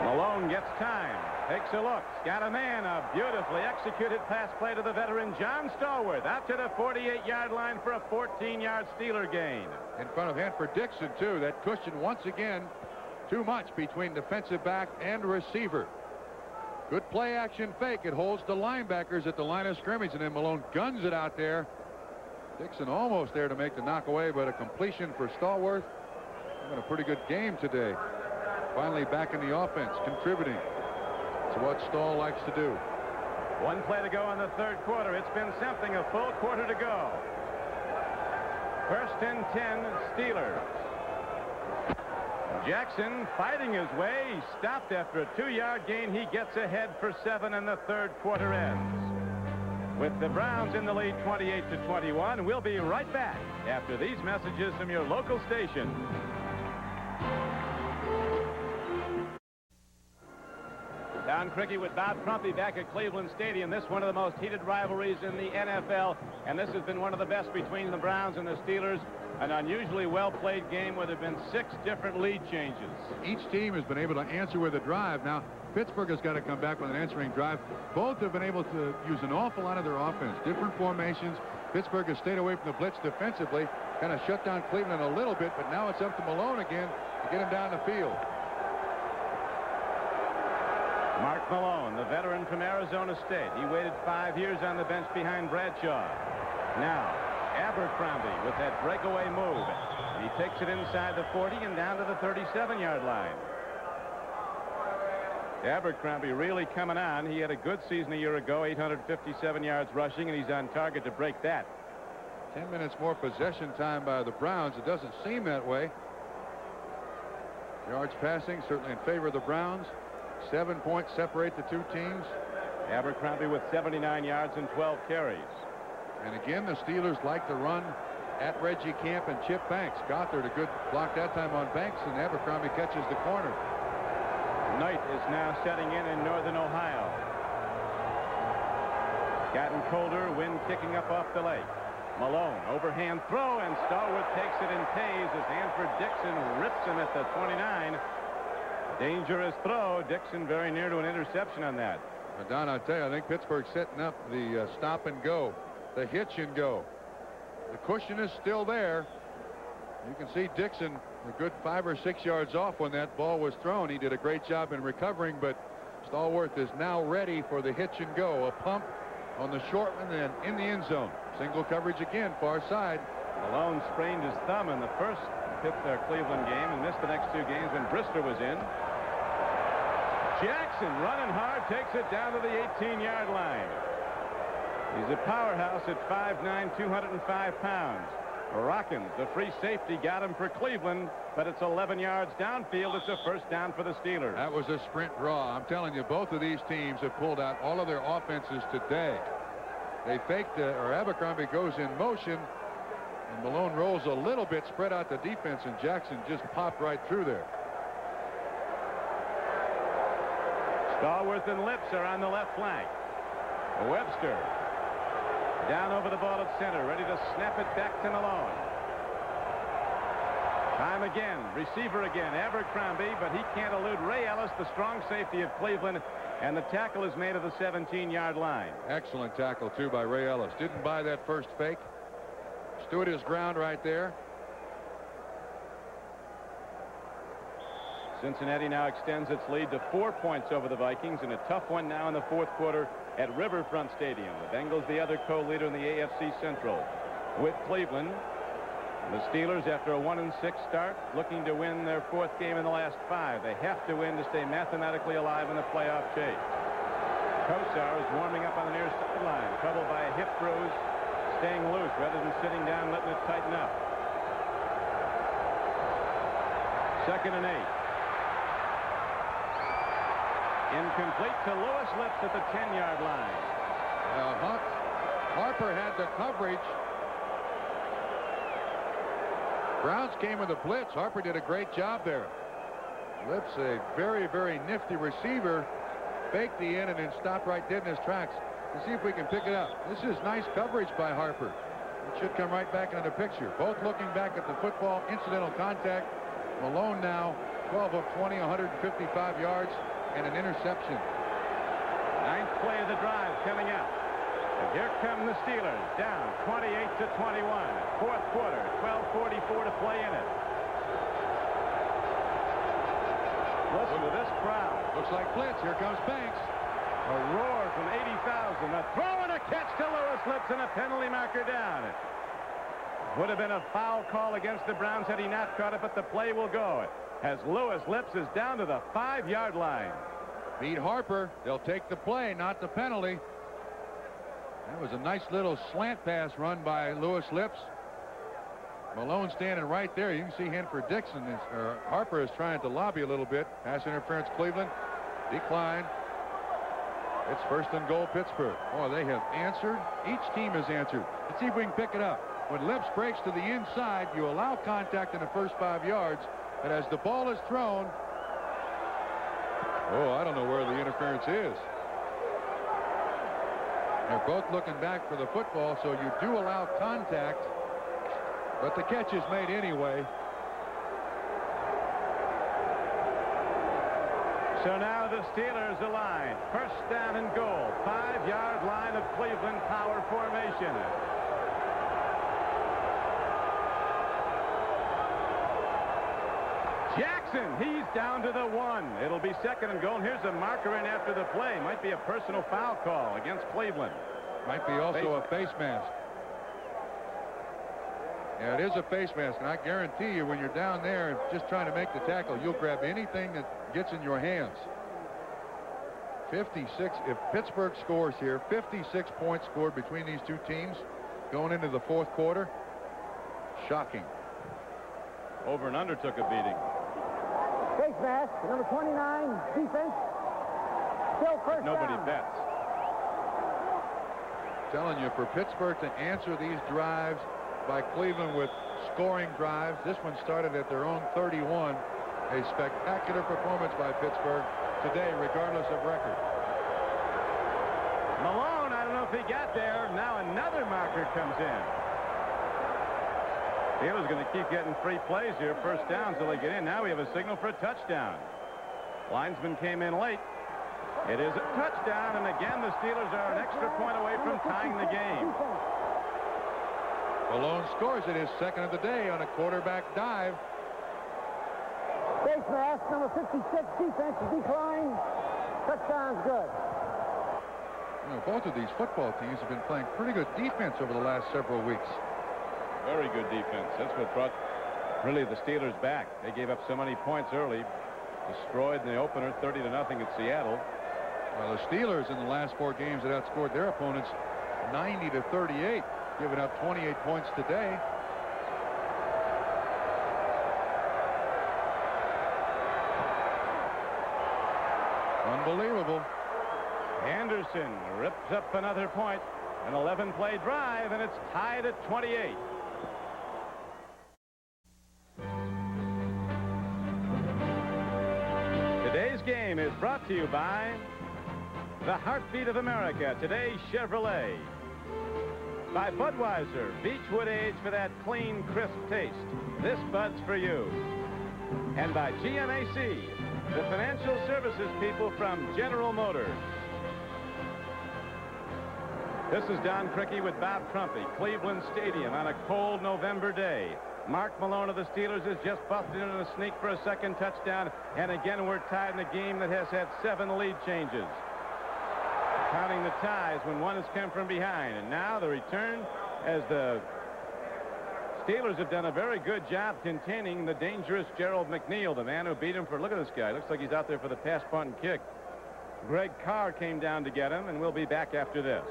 Speaker 3: Malone gets time. Takes a look. Got a man. A beautifully executed pass play to the veteran John Stallworth. Out to the 48-yard line for a 14-yard Steeler gain.
Speaker 4: In front of Hanford Dixon, too. That cushion once again too much between defensive back and receiver. Good play action fake. It holds the linebackers at the line of scrimmage, and then Malone guns it out there. Dixon almost there to make the knockaway, but a completion for Stallworth. Having a pretty good game today. Finally back in the offense, contributing. It's what Stahl likes to do.
Speaker 3: 1 play to go in the 3rd quarter. It's been something, a full quarter to go. 1st and 10 Steelers. Jackson fighting his way. He stopped after a 2-yard gain. He gets ahead for 7, and the 3rd quarter ends. With the Browns in the lead 28-21. We'll be right back after these messages from your local station. Don Criqui with Bob Crumpy back at Cleveland Stadium. This one of the most heated rivalries in the NFL, and this has been one of the best between the Browns and the Steelers. An unusually well-played game where there have been 6 different lead changes.
Speaker 4: Each team has been able to answer with a drive. Now, Pittsburgh has got to come back with an answering drive. Both have been able to use an awful lot of their offense, different formations, Pittsburgh has stayed away from the blitz defensively, kind of shut down Cleveland a little bit, but now it's up to Malone again to get him down the field.
Speaker 3: Mark Malone, the veteran from Arizona State. He waited 5 years on the bench behind Bradshaw. Now, Abercrombie with that breakaway move. He takes it inside the 40 and down to the 37-yard line. Abercrombie really coming on. He had a good season a year ago, 857 yards rushing, and he's on target to break that.
Speaker 4: 10 minutes more possession time by the Browns. It doesn't seem that way. Yards passing certainly in favor of the Browns. 7 points separate the two teams.
Speaker 3: Abercrombie with 79 yards and 12 carries.
Speaker 4: And again, the Steelers like to run at Reggie Camp and Chip Banks. Gothard a good block that time on Banks, and Abercrombie catches the corner.
Speaker 3: Night is now setting in northern Ohio. Gotten colder, wind kicking up off the lake. Malone, overhand throw, and Stallworth takes it in Tays as Hanford Dixon rips him at the 29. Dangerous throw. Dixon very near to an interception on that.
Speaker 4: Don, I tell you, I think Pittsburgh's setting up the stop and go, the hitch and go. The cushion is still there. You can see Dixon a good 5 or 6 yards off when that ball was thrown. He did a great job in recovering, but Stallworth is now ready for the hitch and go. A pump on the short one and in the end zone. Single coverage again, far side.
Speaker 3: Malone sprained his thumb in the first Cleveland game and missed the next 2 games when Brister was in. Jackson running hard, takes it down to the 18-yard line. He's a powerhouse at 5'9", 205 pounds. Rockins, the free safety, got him for Cleveland, but it's 11 yards downfield. It's a first down for the Steelers.
Speaker 4: That was a sprint draw. I'm telling you, both of these teams have pulled out all of their offenses today. They faked, or Abercrombie goes in motion, and Malone rolls a little bit, spread out the defense, and Jackson just popped right through there.
Speaker 3: Stallworth and Lips are on the left flank. Webster down over the ball at center, ready to snap it back to Malone. Time again, receiver again, Abercrombie, but he can't elude Ray Ellis, the strong safety of Cleveland, and the tackle is made at the 17-yard line.
Speaker 4: Excellent tackle, too, by Ray Ellis. Didn't buy that first fake. Stood his ground right there.
Speaker 3: Cincinnati now extends its lead to 4 points over the Vikings in a tough one now in the fourth quarter at Riverfront Stadium. The Bengals the other co-leader in the AFC Central. With Cleveland, the Steelers, after a 1-6 start, looking to win their 4th game in the last 5. They have to win to stay mathematically alive in the playoff chase. Kosar is warming up on the near sideline, troubled by a hip bruise, staying loose rather than sitting down, letting it tighten up. 2nd and 8. Incomplete to Lewis Lips at the 10-yard line.
Speaker 4: Harper had the coverage. Browns came with a blitz. Harper did a great job there. Lips, a very, very nifty receiver, faked the end and then stopped right dead in his tracks. Let's see if we can pick it up. This is nice coverage by Harper. It should come right back into the picture. Both looking back at the football. Incidental contact. Malone now 12 of 20, 155 yards. And an interception.
Speaker 3: 9th play of the drive coming up. And here come the Steelers, down 28-21. 4th quarter, 12:44 to play in it. Listen to this crowd.
Speaker 4: Looks like blitz. Here comes Banks.
Speaker 3: A roar from 80,000. A throw and a catch to Lewis Lips and a penalty marker down. Would have been a foul call against the Browns had he not caught it, but the play will go. As Lewis Lips is down to the 5-yard line.
Speaker 4: Beat Harper. They'll take the play, not the penalty. That was a nice little slant pass run by Lewis Lips. Malone standing right there. You can see Hanford Dixon Harper is trying to lobby a little bit. Pass interference, Cleveland. Decline. It's 1st and goal, Pittsburgh. Oh, they have answered. Each team has answered. Let's see if we can pick it up. When Lips breaks to the inside, you allow contact in the first 5 yards. But as the ball is thrown, I don't know where the interference is. They're both looking back for the football, so you do allow contact, but the catch is made anyway.
Speaker 3: So now the Steelers align. 1st down and goal. 5-yard line of Cleveland power formation. Jackson, he's down to the 1. It'll be 2nd and goal. Here's a marker in after the play. Might be a personal foul call against Cleveland.
Speaker 4: Might be also a face mask. Yeah, it is a face mask, and I guarantee you when you're down there just trying to make the tackle, you'll grab anything that gets in your hands. 56, if Pittsburgh scores here, 56 points scored between these two teams going into the 4th quarter. Shocking.
Speaker 3: Over and under took a beating.
Speaker 7: Face mask, number 29, defense. Still first
Speaker 3: Nobody
Speaker 7: down.
Speaker 3: bets.
Speaker 4: Telling you, for Pittsburgh to answer these drives by Cleveland with scoring drives, this one started at their own 31. A spectacular performance by Pittsburgh today, regardless of record.
Speaker 3: Malone, I don't know if he got there. Now another marker comes in. Steelers going to keep getting free plays here, first down till they get in. Now we have a signal for a touchdown. Linesman came in late. It is a touchdown, and again the Steelers are an extra point away from tying the game.
Speaker 4: Malone scores it, his 2nd of the day on a quarterback dive.
Speaker 7: Face mask, number 56, defense, decline. Touchdown's good.
Speaker 4: You know, both of these football teams have been playing pretty good defense over the last several weeks.
Speaker 3: Very good defense. That's what brought really the Steelers back. They gave up so many points early. Destroyed in the opener 30-0 at Seattle.
Speaker 4: Well, the Steelers in the last 4 games have outscored their opponents 90-38, giving up 28 points today. Unbelievable.
Speaker 3: Anderson rips up another point. An 11-play drive, and it's tied at 28. Today's game is brought to you by the heartbeat of America, today's Chevrolet. By Budweiser, Beechwood Age for that clean, crisp taste. This Bud's for you. And by GMAC, the financial services people from General Motors. This is Don Crickey with Bob Trumpy, Cleveland Stadium on a cold November day. Mark Malone of the Steelers has just busted in a sneak for a 2nd touchdown, and again we're tied in a game that has had 7 lead changes. Counting the ties when one has come from behind, and now the return as the Steelers have done a very good job containing the dangerous Gerald McNeil, the man who beat him for, look at this guy, looks like he's out there for the pass, punt, and kick. Greg Carr came down to get him, and we'll be back after this.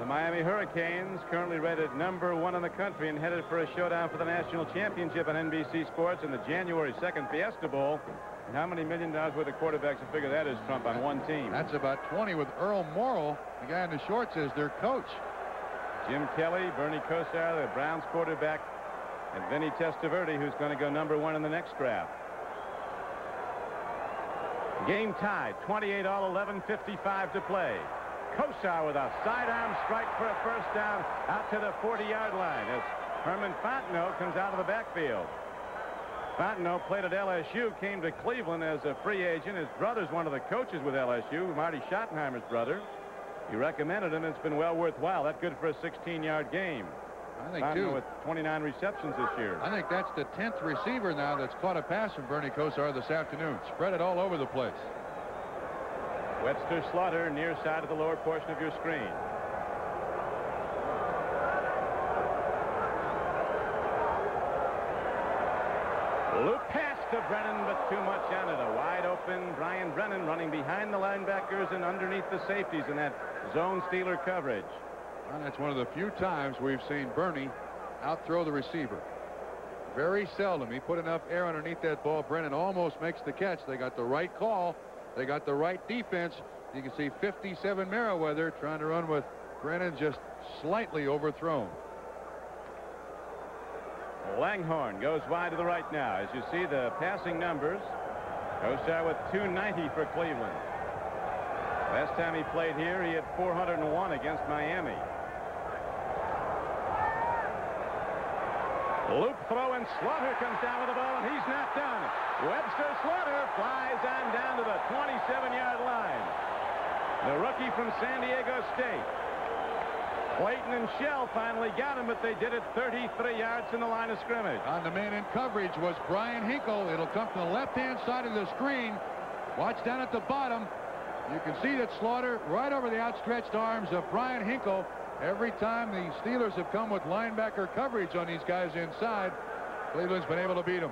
Speaker 3: The Miami Hurricanes, currently rated #1 in the country and headed for a showdown for the national championship on NBC Sports in the January 2nd Fiesta Bowl. And how many $1 million worth of quarterbacks to figure that is, Trump, on one team?
Speaker 4: That's about 20 with Earl Morrall, the guy in the shorts, is their coach.
Speaker 3: Jim Kelly, Bernie Kosar, the Browns quarterback, and Vinny Testaverde, who's going to go #1 in the next draft. Game tied, 28 all, 11:55 to play. Kosar with a sidearm strike for a first down out to the 40-yard line as Herman Fontenot comes out of the backfield. Fontenot played at LSU, came to Cleveland as a free agent. His brother's one of the coaches with LSU, Marty Schottenheimer's brother. He recommended him. It's been well worthwhile. That's good for a 16-yard game.
Speaker 4: I think,
Speaker 3: Fontenot
Speaker 4: too.
Speaker 3: with 29 receptions this year.
Speaker 4: I think that's the 10th receiver now that's caught a pass from Bernie Kosar this afternoon. Spread it all over the place.
Speaker 3: Webster Slaughter, near side of the lower portion of your screen. Loop pass to Brennan, but too much on it. A wide open Brian Brennan running behind the linebackers and underneath the safeties in that zone Steeler coverage.
Speaker 4: Well, that's one of the few times we've seen Bernie outthrow the receiver. Very seldom. He put enough air underneath that ball. Brennan almost makes the catch. They got the right call. They got the right defense. You can see 57 Merriweather trying to run with Brennan just slightly overthrown.
Speaker 3: Langhorne goes wide to the right now. As you see the passing numbers, Kosar with 290 for Cleveland. Last time he played here, he had 401 against Miami. Loop throw, and Slaughter comes down with the ball, and he's not done. Webster Slaughter flies on down to the 27-yard line. The rookie from San Diego State. Clayton and Shell finally got him, but they did it 33 yards from the line of scrimmage.
Speaker 4: On the man in coverage was Brian Hinkle. It'll come from the left-hand side of the screen. Watch down at the bottom. You can see that Slaughter right over the outstretched arms of Brian Hinkle. Every time the Steelers have come with linebacker coverage on these guys inside, Cleveland's been able to beat them.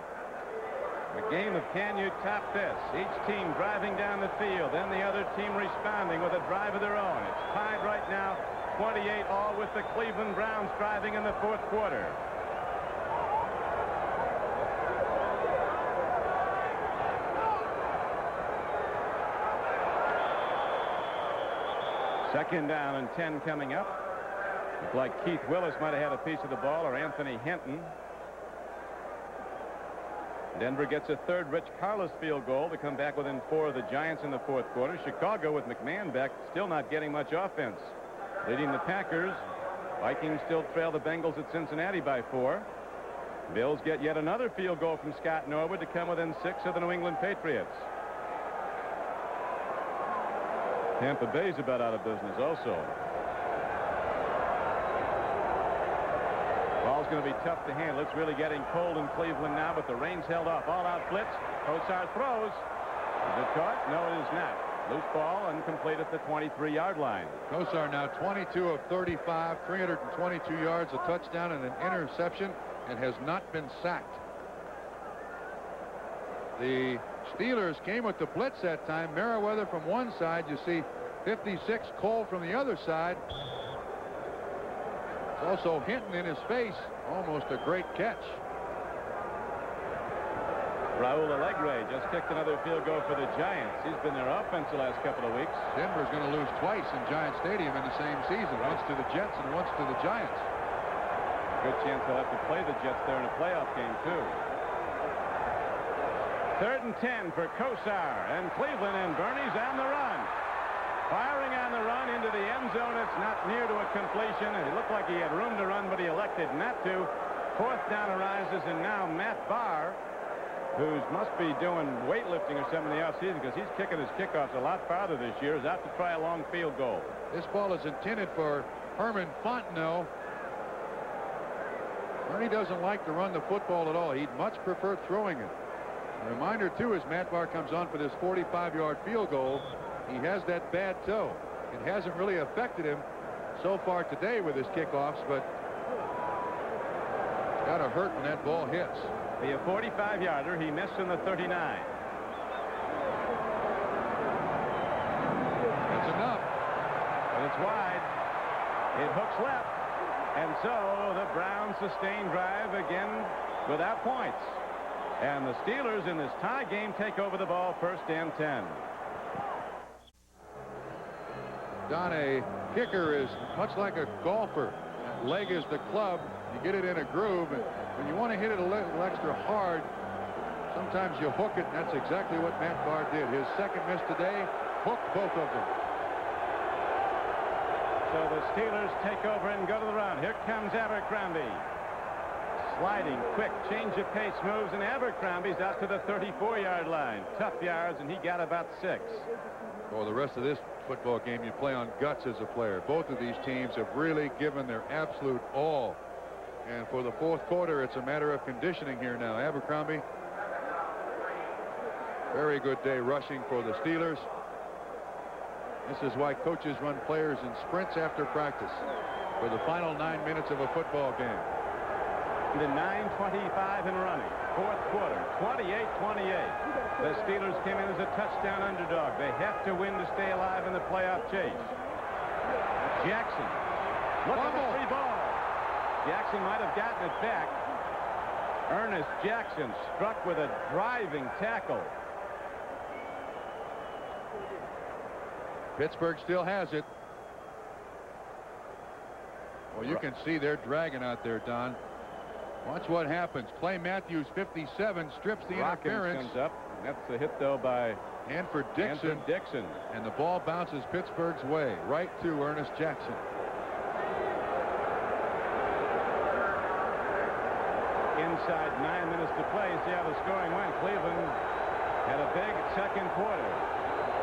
Speaker 3: A game of can you top this? Each team driving down the field, then the other team responding with a drive of their own. It's tied right now, 28 all, with the Cleveland Browns driving in the fourth quarter. Second down and 10 coming up. Looked like Keith Willis might have had a piece of the ball, or Anthony Hinton. Denver gets a third Rich Carlos field goal to come back within 4 of the Giants in the fourth quarter. Chicago, with McMahon back, still not getting much offense. Leading the Packers. Vikings still trail the Bengals at Cincinnati by 4. Bills get yet another field goal from Scott Norwood to come within 6 of the New England Patriots. Tampa Bay's about out of business also. Ball's going to be tough to handle. It's really getting cold in Cleveland now, but the rain's held off. All-out blitz. Kosar throws. Is it caught? No, it is not. Loose ball, incomplete at the 23-yard line.
Speaker 4: Kosar now 22 of 35, 322 yards, a touchdown and an interception, and has not been sacked. The Steelers came with the blitz that time. Merriweather from one side. You see 56 Cole from the other side. It's also Hinton in his face. Almost a great catch.
Speaker 3: Raul Alegre just kicked another field goal for the Giants. He's been their offense the last couple of weeks.
Speaker 4: Denver's going to lose twice in Giant Stadium in the same season. Once to the Jets and once to the Giants.
Speaker 3: Good chance they'll have to play the Jets there in a playoff game, too. 3rd and 10 for Kosar, and Cleveland, and Bernie's on the run. Firing on the run into the end zone. It's not near to a completion. It looked like he had room to run, but he elected not to. 4th down arises, and now Matt Bahr, who must be doing weightlifting or something in the offseason because he's kicking his kickoffs a lot farther this year, is out to try a long field goal.
Speaker 4: This ball is intended for Herman Fontenot. Bernie doesn't like to run the football at all. He'd much prefer throwing it. A reminder, too, as Matt Bahr comes on for this 45-yard field goal, he has that bad toe. It hasn't really affected him so far today with his kickoffs, but it's got to hurt when that ball hits.
Speaker 3: Be a 45-yarder. He missed in the 39.
Speaker 4: That's enough.
Speaker 3: But it's wide. It hooks left. And so the Browns sustain drive again without points. And the Steelers in this tie game take over the ball, 1st and 10.
Speaker 4: Don, a kicker is much like a golfer. That leg is the club. You get it in a groove, and when you want to hit it a little extra hard, sometimes you hook it, and that's exactly what Matt Bahr did. His second miss today hooked both of them.
Speaker 3: So the Steelers take over and go to the run. Here comes Abercrombie. Sliding, quick, change of pace moves, and Abercrombie's out to the 34-yard line. Tough yards, and he got about 6.
Speaker 4: Well, the rest of this football game, you play on guts as a player. Both of these teams have really given their absolute all. And for the fourth quarter, it's a matter of conditioning here now. Abercrombie, very good day rushing for the Steelers. This is why coaches run players in sprints after practice for the final 9 minutes of a football game.
Speaker 3: The 9:25 and running. Fourth quarter, 28-28. The Steelers came in as a touchdown underdog. They have to win to stay alive in the playoff chase. Jackson. Look at the free ball. Jackson might have gotten it back. Ernest Jackson struck with a driving tackle.
Speaker 4: Pittsburgh still has it. Well, you can see they're dragging out there, Don. Watch what happens. Clay Matthews, 57, strips the interference.
Speaker 3: Comes up. That's a hit, though, by
Speaker 4: Hanford Dixon. And the ball bounces Pittsburgh's way, right to Ernest Jackson.
Speaker 3: Inside 9 minutes to play. See how the scoring went. Cleveland had a big second quarter.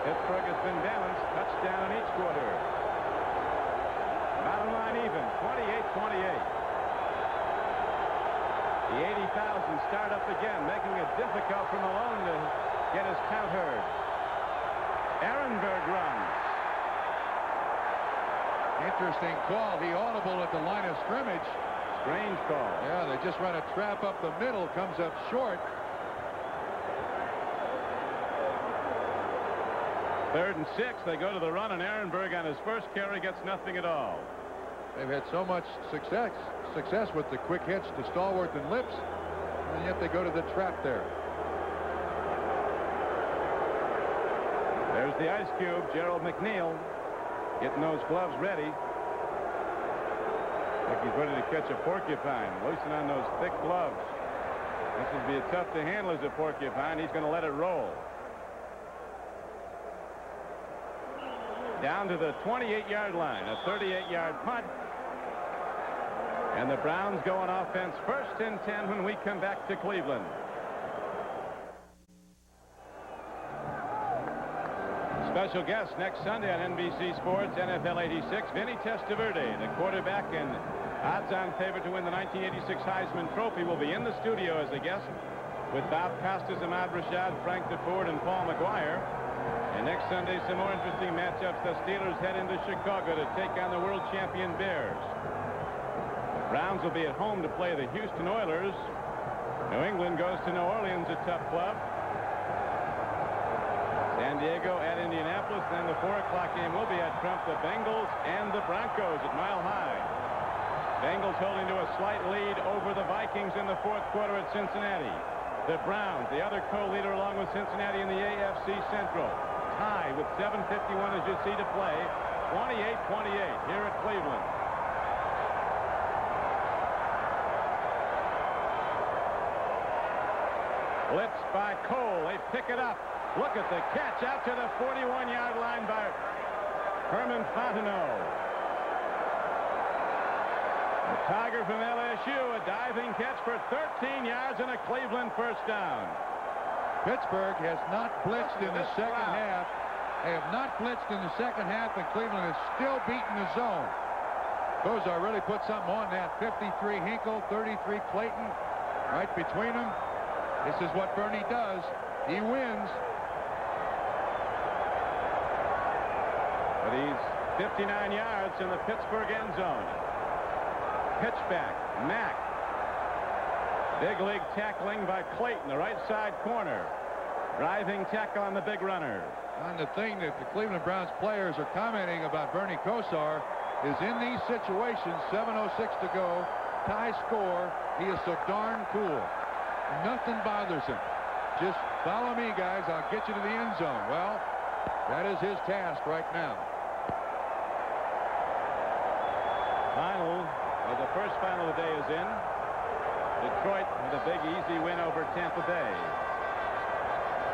Speaker 3: Pittsburgh has been balanced. Touchdown in each quarter. Malone run line even, 28-28. The 80,000 start up again, making it difficult for Malone to get his count heard. Ehrenberg runs.
Speaker 4: Interesting call. He audible at the line of scrimmage.
Speaker 3: Strange call.
Speaker 4: Yeah, they just run a trap up the middle, comes up short.
Speaker 3: 3rd and 6. They go to the run, and Ehrenberg on his first carry gets nothing at all.
Speaker 4: They've had so much success with the quick hits to Stallworth and Lips, and yet they go to the trap there.
Speaker 3: There's the ice cube, Gerald McNeil, getting those gloves ready. Like he's ready to catch a porcupine. Loosen on those thick gloves. This would be tough to handle as a porcupine. He's going to let it roll. Down to the 28-yard line, a 38-yard punt. And the Browns go on offense 1st and 10 when we come back to Cleveland. Special guest next Sunday on NBC Sports, NFL 86, Vinny Testaverde, the quarterback and odds-on favorite to win the 1986 Heisman Trophy, will be in the studio as a guest with Bob Costas, Ahmad Rashad, Frank DeFord, and Paul McGuire. And next Sunday, some more interesting matchups. The Steelers head into Chicago to take on the world champion Bears. Browns will be at home to play the Houston Oilers. New England goes to New Orleans, a tough club. San Diego at Indianapolis. Then the 4 o'clock game will be at Trump, the Bengals and the Broncos at Mile High. Bengals holding to a slight lead over the Vikings in the 4th quarter at Cincinnati. The Browns, the other co-leader along with Cincinnati in the AFC Central, tie with 7:51 as you see to play, 28-28 here at Cleveland. Blitzed by Cole. They pick it up. Look at the catch out to the 41-yard line by Herman Fontenot. The Tiger from LSU, a diving catch for 13 yards and a Cleveland first down.
Speaker 4: Pittsburgh has not blitzed in the second half. They have not blitzed in the second half, and Cleveland is still beating the zone. Kosar really put something on that. 53 Hinkle, 33 Clayton, right between them. This is what Bernie does. He wins.
Speaker 3: But he's 59 yards in the Pittsburgh end zone. Pitch back, Mack. Big league tackling by Clayton, the right side corner. Driving tackle on the big runner.
Speaker 4: And the thing that the Cleveland Browns players are commenting about Bernie Kosar is in these situations, 7:06 to go, tie score, he is so darn cool. Nothing bothers him. Just follow me, guys. I'll get you to the end zone. Well, that is his task right now.
Speaker 3: The first final of the day is in. Detroit with a big, easy win over Tampa Bay.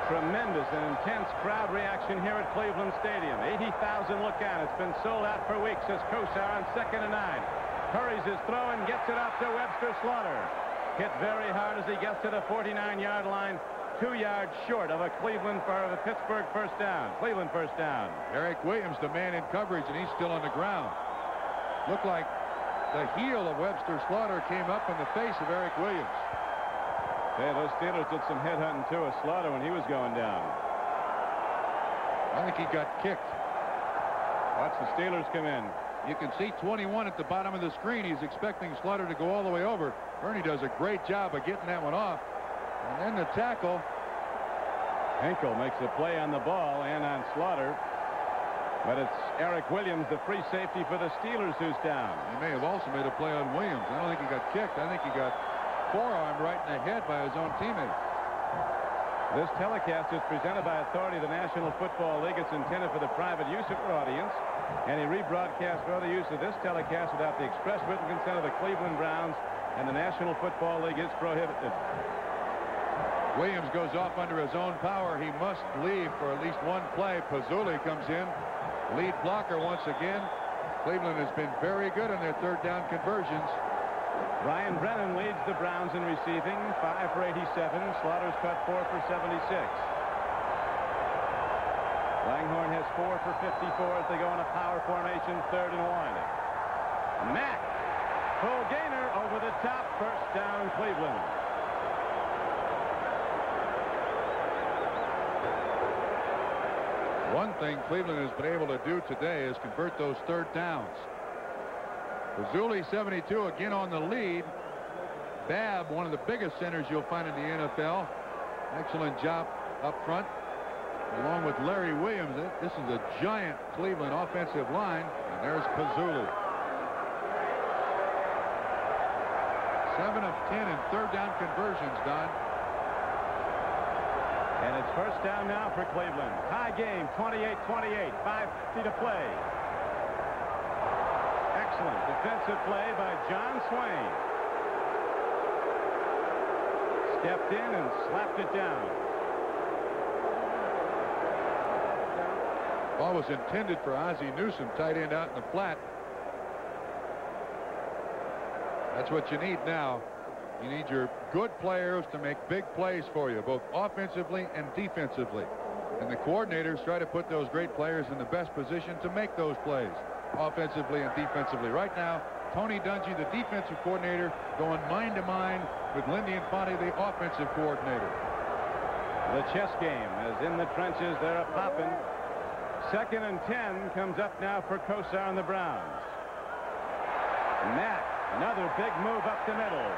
Speaker 3: Tremendous and intense crowd reaction here at Cleveland Stadium. 80,000 look on. It's been sold out for weeks as Kosar on 2nd and 9. Hurries his throw and gets it up to Webster Slaughter. Hit very hard as he gets to the 49-yard line, 2 yards short of a Pittsburgh first down. Cleveland first down.
Speaker 4: Eric Williams, the man in coverage, and he's still on the ground. Looked like the heel of Webster Slaughter came up in the face of Eric Williams.
Speaker 3: Hey, those Steelers did some headhunting too of Slaughter when he was going down.
Speaker 4: I think he got kicked.
Speaker 3: Watch the Steelers come in.
Speaker 4: You can see 21 at the bottom of the screen. He's expecting Slaughter to go all the way over. Bernie does a great job of getting that one off. And then the tackle.
Speaker 3: Hinkle makes a play on the ball and on Slaughter. But it's Eric Williams, the free safety for the Steelers, who's down.
Speaker 4: He may have also made a play on Williams. I don't think he got kicked. I think he got forearmed right in the head by his own teammate.
Speaker 3: This telecast is presented by authority of the National Football League. It's intended for the private use of our audience. Any rebroadcast or other use of this telecast without the express written consent of the Cleveland Browns and the National Football League is prohibited.
Speaker 4: Williams goes off under his own power. He must leave for at least one play. Pazzulli comes in. Lead blocker once again. Cleveland has been very good in their 3rd down conversions.
Speaker 3: Ryan Brennan leads the Browns in receiving, 5 for 87. Slaughter's cut 4 for 76. Langhorne has 4 for 54 as they go in a power formation, 3rd and 1. Mack, full gainer over the top, first down Cleveland.
Speaker 4: One thing Cleveland has been able to do today is convert those third downs. Fazuli, 72, again on the lead. Bahr, one of the biggest centers you'll find in the NFL. Excellent job up front, along with Larry Williams. This is a giant Cleveland offensive line. And there's Fazuli. 7 of 10 in third down conversions, Don.
Speaker 3: And it's first down now for Cleveland. High game, 28-28, 5:50 to play. Excellent defensive play by John Swain. Stepped in and slapped it down.
Speaker 4: Ball was intended for Ozzie Newsome, tight end out in the flat. That's what you need now. You need your good players to make big plays for you, both offensively and defensively. And the coordinators try to put those great players in the best position to make those plays, offensively and defensively. Right now, Tony Dungy, the defensive coordinator, going mind-to-mind with Lindy Infante, the offensive coordinator.
Speaker 3: The chess game is in the trenches. They're a-popping. 2nd and 10 comes up now for Kosar and the Browns. Mack, another big move up the middle.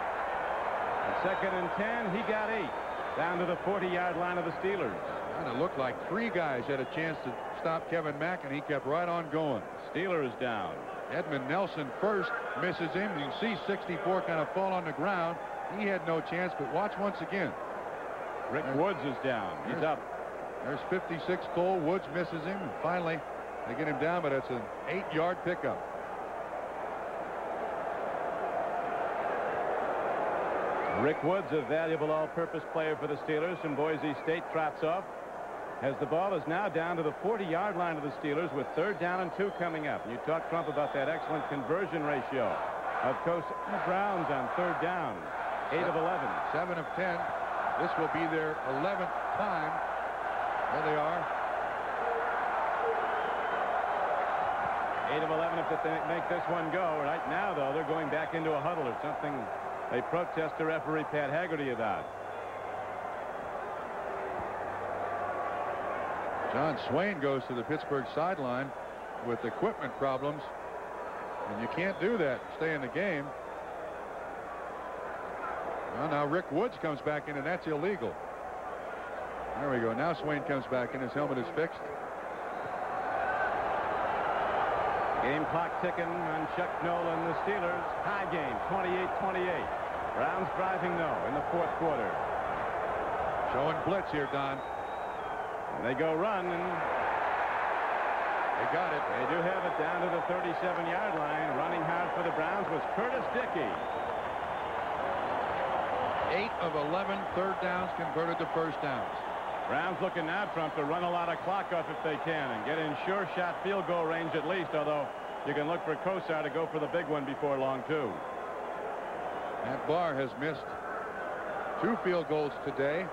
Speaker 3: 2nd and 10, he got 8 down to the 40-yard line of the Steelers.
Speaker 4: And it looked like 3 guys had a chance to stop Kevin Mack, and he kept right on going.
Speaker 3: Steelers down.
Speaker 4: Edmund Nelson first misses him. You can see 64 kind of fall on the ground. He had no chance, but watch once again.
Speaker 3: Rick Woods is down. He's up.
Speaker 4: There's 56 Cole. Woods misses him, and finally they get him down, but it's an 8-yard pickup.
Speaker 3: Rick Woods, a valuable all-purpose player for the Steelers from Boise State, trots off as the ball is now down to the 40-yard line of the Steelers with 3rd down and 2 coming up. And you talked, Trump, about that excellent conversion ratio of Kosar and the Browns on 3rd down. 8 of 11.
Speaker 4: 7 of 10. This will be their 11th time. There they are.
Speaker 3: 8 of 11 if they make this one go. Right now, though, they're going back into a huddle or something. They protest to referee Pat Haggerty about.
Speaker 4: John Swain goes to the Pittsburgh sideline with equipment problems, and you can't do that. Stay in the game. Well, now Rick Woods comes back in, and that's illegal. There we go. Now Swain comes back in. His helmet is fixed.
Speaker 3: Game clock ticking on Chuck Nolan. The Steelers. High game, 28-28. Browns driving, though, in the 4th quarter.
Speaker 4: Showing blitz here, Don.
Speaker 3: And they go run, and
Speaker 4: they got it.
Speaker 3: They do have it down to the 37-yard line. Running hard for the Browns was Curtis Dickey.
Speaker 4: 8 of 11 third downs converted to first downs.
Speaker 3: Browns looking now, Trump, to run a lot of clock off if they can and get in sure shot field goal range at least, although you can look for Kosar to go for the big one before long, too.
Speaker 4: Matt Bahr has missed 2 field goals today.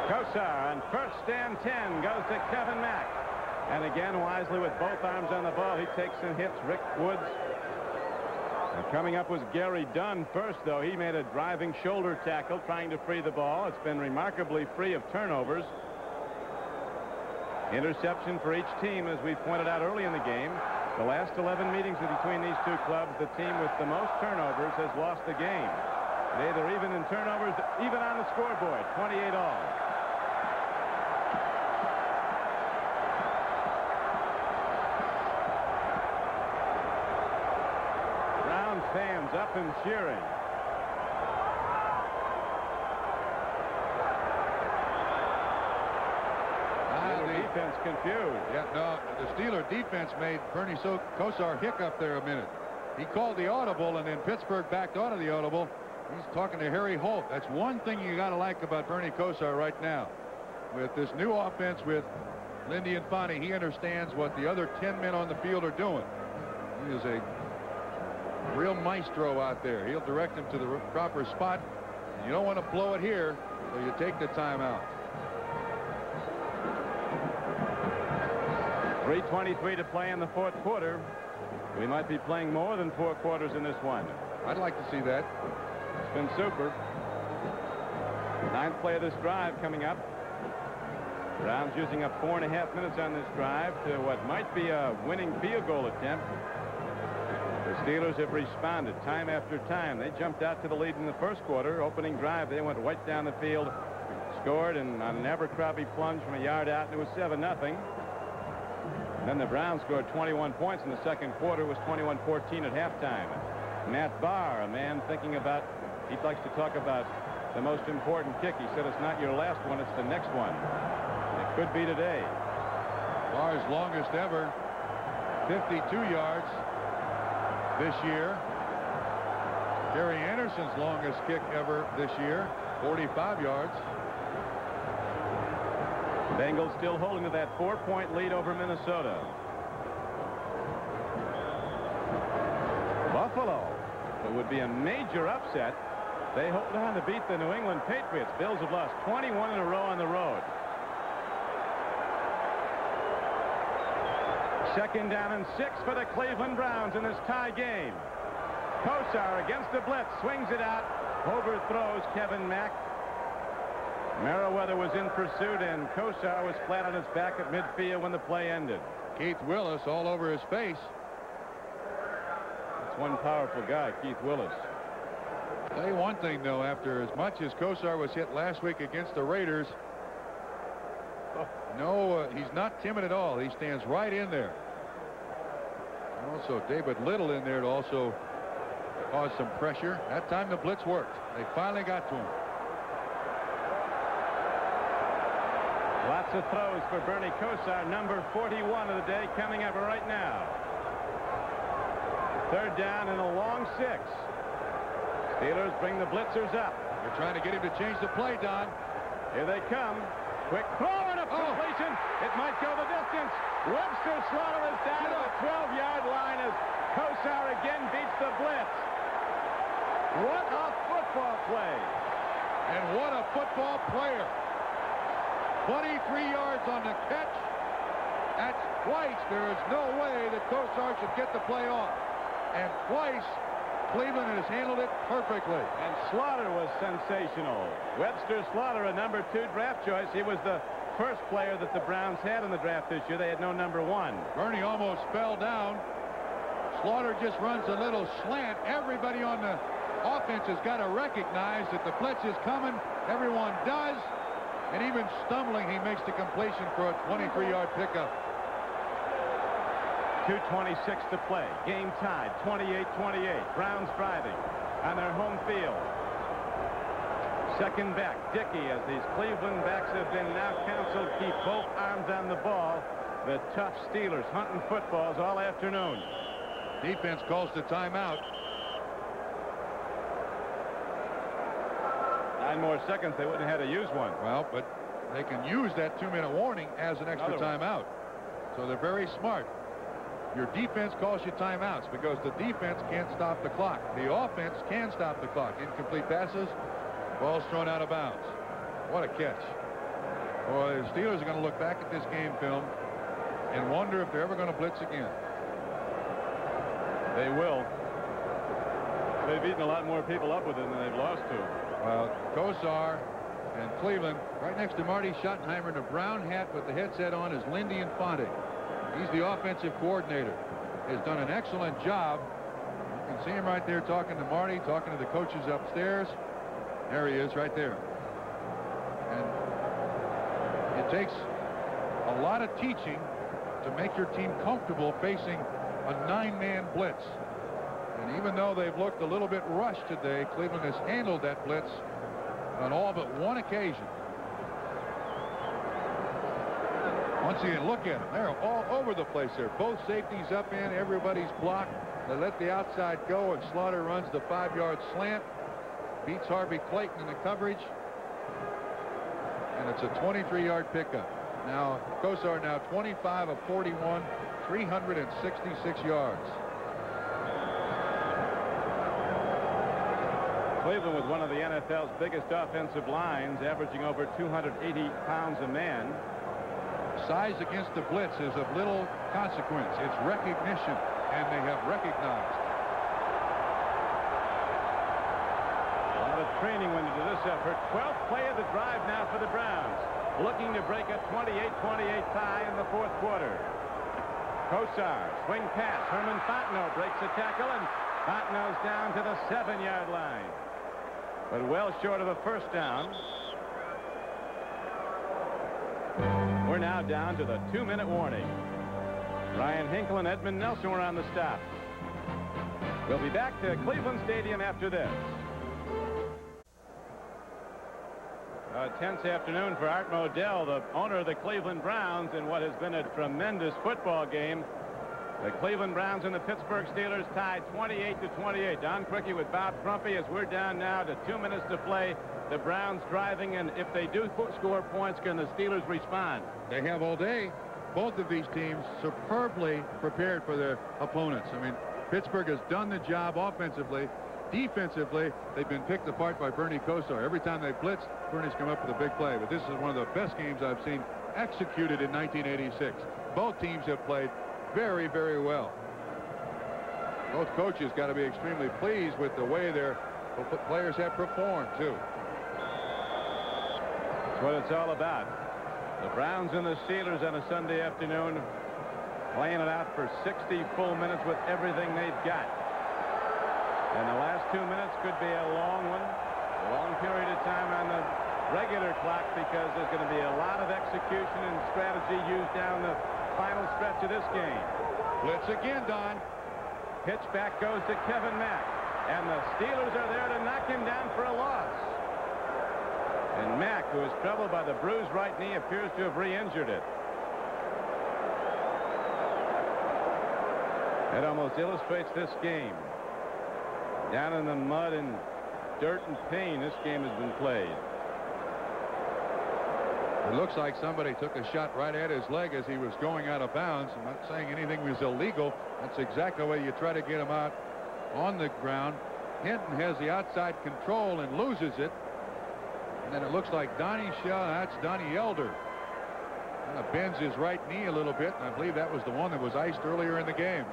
Speaker 3: Kosar on 1st and 10 goes to Kevin Mack. And again, wisely with both arms on the ball, he takes and hits Rick Woods. And coming up was Gary Dunn first, though. He made a driving shoulder tackle trying to free the ball. It's been remarkably free of turnovers. Interception for each team, as we pointed out early in the game. The last 11 meetings between these 2 clubs, the team with the most turnovers has lost the game. Today they're even in turnovers, even on the scoreboard, 28 all. Fans up and cheering. The defense confused.
Speaker 4: Yeah, no, the Steeler defense made Bernie Kosar hiccup there a minute. He called the audible, and then Pittsburgh backed out of the audible. He's talking to Harry Holt. That's one thing you got to like about Bernie Kosar right now. With this new offense with Lindy Infante, he understands what the other 10 men on the field are doing. He is a Real maestro out there. He'll direct him to the proper spot. You don't want to blow it here, so you take the timeout.
Speaker 3: 3:23 to play in the fourth quarter. We might be playing more than 4 quarters in this one.
Speaker 4: I'd like to see that.
Speaker 3: It's been super. 9th play of this drive coming up. Browns using up 4.5 minutes on this drive to what might be a winning field goal attempt. The Steelers have responded time after time. They jumped out to the lead in the first quarter. Opening drive, they went right down the field, scored, and on an Abercrombie plunge from a yard out, and it was 7-0. Then the Browns scored 21 points in the second quarter. It was 21-14 at halftime. Matt Bahr, a man thinking about, he likes to talk about the most important kick. He said it's not your last one, it's the next one. It could be today.
Speaker 4: Bahr's longest ever, 52 yards this year. Gary Anderson's longest kick ever this year, 45 yards.
Speaker 3: Bengals still holding to that 4-point lead over Minnesota. Buffalo, it would be a major upset. They hold on to beat the New England Patriots. Bills have lost 21 in a row on the road. 2nd down and 6 for the Cleveland Browns in this tie game. Kosar against the blitz, swings it out, overthrows Kevin Mack. Merriweather was in pursuit, and Kosar was flat on his back at midfield when the play ended.
Speaker 4: Keith Willis all over his face.
Speaker 3: That's one powerful guy, Keith Willis.
Speaker 4: Tell you one thing, though, after as much as Kosar was hit last week against the Raiders, he's not timid at all. He stands right in there. And also David Little in there to also cause some pressure. That time the blitz worked. They finally got to him.
Speaker 3: Lots of throws for Bernie Kosar, number 41 of the day, coming up right now. 3rd down and a long 6. Steelers bring the blitzers up.
Speaker 4: They're trying to get him to change the play, Don.
Speaker 3: Here they come. Quick throw and a completion. It might go the distance. Webster Slaughter is down to the 12-yard line as Kosar again beats the blitz. What a football play.
Speaker 4: And what a football player. 23 yards on the catch. That's twice. There is no way that Kosar should get the play off. And twice, Cleveland has handled it perfectly.
Speaker 3: And Slaughter was sensational. Webster Slaughter, a number 2 draft choice. He was the first player that the Browns had in the draft this year. They had no number 1.
Speaker 4: Bernie almost fell down. Slaughter just runs a little slant. Everybody on the offense has got to recognize that the blitz is coming. Everyone does. And even stumbling, he makes the completion for a 23-yard pickup.
Speaker 3: 2:26 to play. Game tied, 28-28. Browns driving on their home field. Second back, Dickey, as these Cleveland backs have been now counseled, keep both arms on the ball. The tough Steelers hunting footballs all afternoon.
Speaker 4: Defense calls the timeout.
Speaker 3: 9 more seconds, they wouldn't have had to use one.
Speaker 4: Well, but they can use that 2-minute warning as an extra timeout. So they're very smart. Your defense calls you timeouts because the defense can't stop the clock. The offense can stop the clock. Incomplete passes, balls thrown out of bounds. What a catch. Boy, the Steelers are going to look back at this game film and wonder if they're ever going to blitz again.
Speaker 3: They will. They've eaten a lot more people up with it than they've lost to.
Speaker 4: Well, Kosar and Cleveland, right next to Marty Schottenheimer in a brown hat with the headset on, is Lindy Infante. He's the offensive coordinator. Has done an excellent job. You can see him right there talking to Marty, talking to the coaches upstairs. There he is right there. And it takes a lot of teaching to make your team comfortable facing a 9-man blitz. And even though they've looked a little bit rushed today, Cleveland has handled that blitz on all but one occasion. Once again, look at them. They're all over the place there. Both safeties up in, everybody's blocked. They let the outside go, and Slaughter runs the 5-yard slant. Beats Harvey Clayton in the coverage. And it's a 23-yard pickup. Now, Kosar now 25 of 41, 366 yards.
Speaker 3: Cleveland with one of the NFL's biggest offensive lines, averaging over 280 pounds a man.
Speaker 4: Size against the blitz is of little consequence. It's recognition, and they have recognized.
Speaker 3: A lot of training went into this effort. 12th play of the drive now for the Browns, looking to break a 28-28 tie in the fourth quarter. Kosar, swing pass. Herman Fontenot breaks a tackle, and Fontenot's down to the 7-yard line, but well short of a first down. We're now down to the 2-minute warning. Ryan Hinkle and Edmund Nelson were on the stop. We'll be back to Cleveland Stadium after this. A tense afternoon for Art Modell, the owner of the Cleveland Browns, in what has been a tremendous football game. The Cleveland Browns and the Pittsburgh Steelers tied 28-28. Don Quickie with Bob Crumpy as we're down now to 2 minutes to play. The Browns driving, and if they do score points, can the Steelers respond?
Speaker 4: They have all day. Both of these teams superbly prepared for their opponents. I mean, Pittsburgh has done the job offensively. Defensively, they've been picked apart by Bernie Kosar. Every time they blitz, Bernie's come up with a big play. But this is one of the best games I've seen executed in 1986. Both teams have played very, very well. Both coaches got to be extremely pleased with the way their players have performed, too.
Speaker 3: That's what it's all about. The Browns and the Steelers on a Sunday afternoon, playing it out for 60 full minutes with everything they've got. And the last 2 minutes could be a long one, a long period of time on the regular clock, because there's going to be a lot of execution and strategy used down the final stretch of this game.
Speaker 4: Blitz again, Don.
Speaker 3: Pitch back goes to Kevin Mack, and the Steelers are there to knock him down for a loss. And Mack, who is troubled by the bruised right knee, appears to have re-injured it. That almost illustrates this game. Down in the mud and dirt and pain, this game has been played.
Speaker 4: It looks like somebody took a shot right at his leg as he was going out of bounds. I'm not saying anything was illegal. That's exactly the way you try to get him out on the ground. Hinton has the outside control and loses it. And then it looks like Donnie that's Donnie Elder. Kind of bends his right knee a little bit, and I believe that was the one that was iced earlier in the game.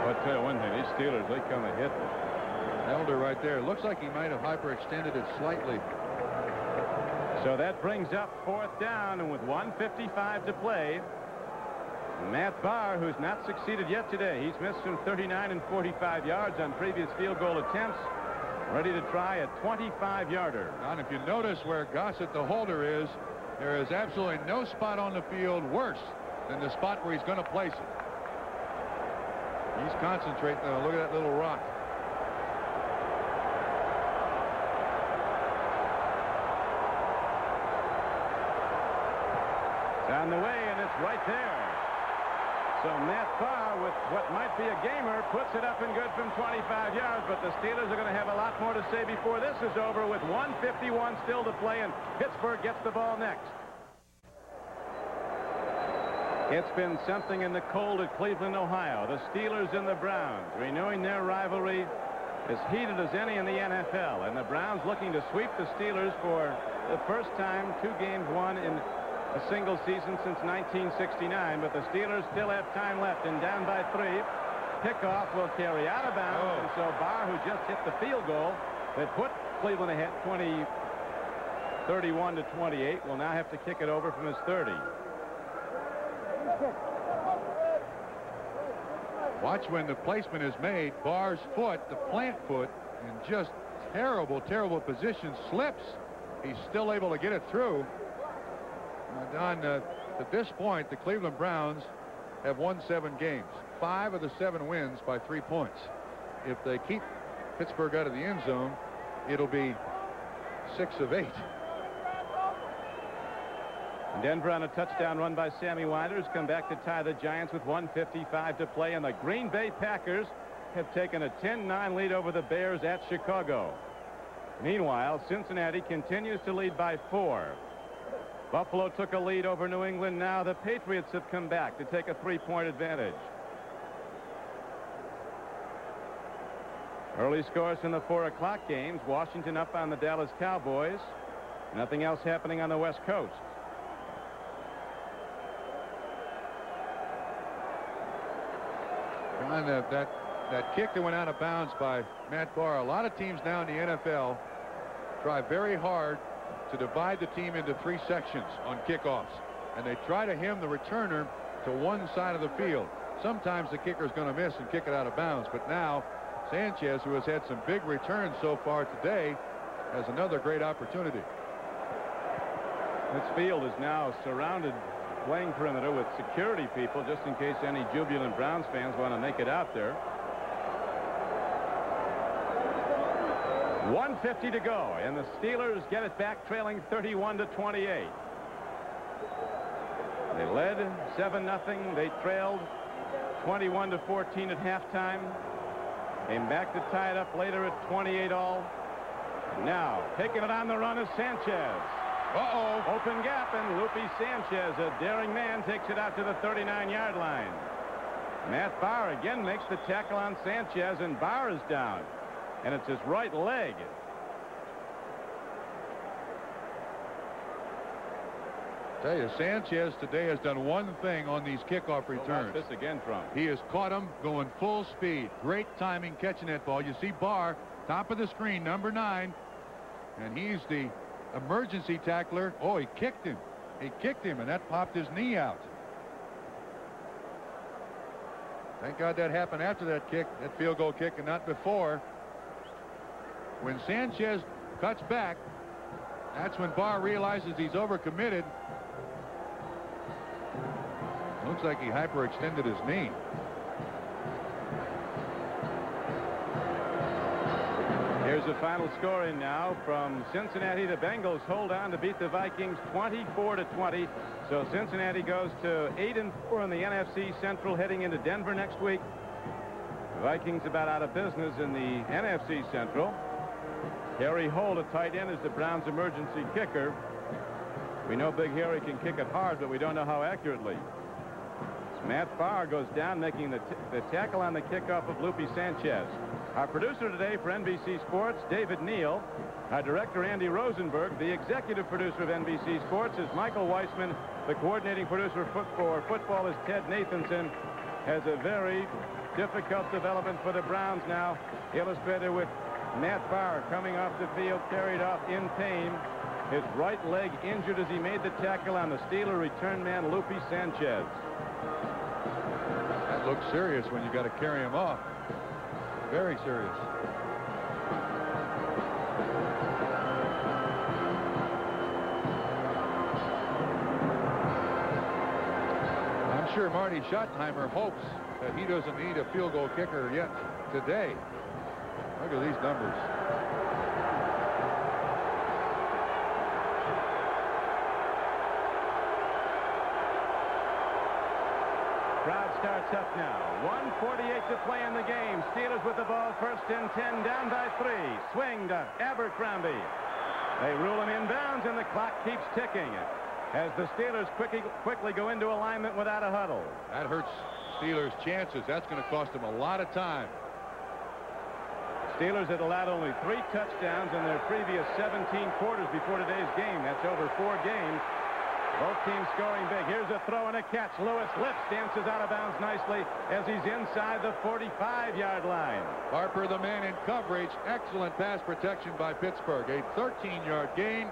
Speaker 3: I'll tell you one thing, these Steelers, they come and hit them.
Speaker 4: Elder right there. Looks like he might have hyperextended it slightly.
Speaker 3: So that brings up fourth down, and with 1:55 to play, Matt Bahr, who's not succeeded yet today, he's missed from 39 and 45 yards on previous field goal attempts, ready to try a 25-yarder.
Speaker 4: And if you notice where Gossett, the holder, is, there is absolutely no spot on the field worse than the spot where he's going to place it. He's concentrating. Look at that little rock.
Speaker 3: It's on the way, and it's right there. So Matt Bahr, with what might be a gamer, puts it up and good from 25 yards, but the Steelers are going to have a lot more to say before this is over, with 1:51 still to play, and Pittsburgh gets the ball next. It's been something in the cold at Cleveland, Ohio. The Steelers and the Browns renewing their rivalry, as heated as any in the NFL. And the Browns looking to sweep the Steelers for the first time, 2 games won in a single season since 1969. But the Steelers still have time left, and down by 3. Pickoff will carry out of bounds. And so Bahr, who just hit the field goal that put Cleveland ahead 31-28, will now have to kick it over from his 30.
Speaker 4: Watch when the placement is made. Bahr's foot, the plant foot, in just terrible, terrible position, slips. He's still able to get it through. Don, at this point, the Cleveland Browns have won 7 games. 5 of the 7 wins by 3 points. If they keep Pittsburgh out of the end zone, it'll be 6 of 8.
Speaker 3: Denver on a touchdown run by Sammy Winders come back to tie the Giants with 1:55 to play, and the Green Bay Packers have taken a 10-9 lead over the Bears at Chicago. Meanwhile, Cincinnati continues to lead by 4. Buffalo took a lead over New England. Now the Patriots have come back to take a 3-point advantage. Early scores from the 4 o'clock games. Washington up on the Dallas Cowboys. Nothing else happening on the West Coast.
Speaker 4: On that kick that went out of bounds by Matt Bahr. A lot of teams now in the NFL try very hard to divide the team into 3 sections on kickoffs, and they try to hem the returner to one side of the field. Sometimes the kicker is going to miss and kick it out of bounds, but now Sanchez, who has had some big returns so far today, has another great opportunity.
Speaker 3: This field is now surrounded, playing perimeter, with security people just in case any jubilant Browns fans want to make it out there. 1:50 to go, and the Steelers get it back, trailing 31-28. They led 7-0. They trailed 21-14 at halftime. Came back to tie it up later at 28-all. Now taking it on the run is Sanchez. Open gap, and Lupe Sanchez, a daring man, takes it out to the 39-yard line. Matt Bahr again makes the tackle on Sanchez, and Bahr is down, and it's his right leg.
Speaker 4: Tell you, Sanchez today has done one thing on these kickoff returns.
Speaker 3: Watch this again from.
Speaker 4: He has caught him going full speed. Great timing catching that ball. You see Bahr, top of the screen, number 9, and he's the emergency tackler. Oh, he kicked him. He kicked him, and that popped his knee out. Thank God that happened after that kick, that field goal kick, and not before. When Sanchez cuts back, that's when Bahr realizes he's overcommitted. Looks like he hyperextended his knee.
Speaker 3: Here's the final scoring now from Cincinnati. The Bengals hold on to beat the Vikings 24-20. So Cincinnati goes to 8-4 in the NFC Central, heading into Denver next week. The Vikings about out of business in the NFC Central. Harry Holt, a tight end, is the Browns' emergency kicker. We know Big Harry can kick it hard, but we don't know how accurately. Matt Bahr goes down, making the tackle on the kickoff of Lupe Sanchez. Our producer today for NBC Sports, David Neal. Our director, Andy Rosenberg. The executive producer of NBC Sports is Michael Weissman. The coordinating producer for football is Ted Nathanson. Has a very difficult development for the Browns now, illustrated with Matt Bahr coming off the field, carried off in pain. His right leg injured as he made the tackle on the Steeler return man, Lupe Sanchez.
Speaker 4: That looks serious when you got to carry him off. Very serious. I'm sure Marty Schottenheimer hopes that he doesn't need a field goal kicker yet today. Look at these numbers.
Speaker 3: Crowd starts up now. 1:48 to play in the game. Steelers with the ball, 1st and 10, down by 3. Swing to Abercrombie. They rule him inbounds, and the clock keeps ticking as the Steelers quickly go into alignment without a huddle.
Speaker 4: That hurts Steelers' chances. That's going to cost them a lot of time.
Speaker 3: Steelers had allowed only 3 touchdowns in their previous 17 quarters before today's game. That's over 4 games. Both teams scoring big. Here's a throw and a catch. Lewis Lips dances out of bounds nicely as he's inside the 45-yard line.
Speaker 4: Harper, the man in coverage. Excellent pass protection by Pittsburgh. A 13-yard gain.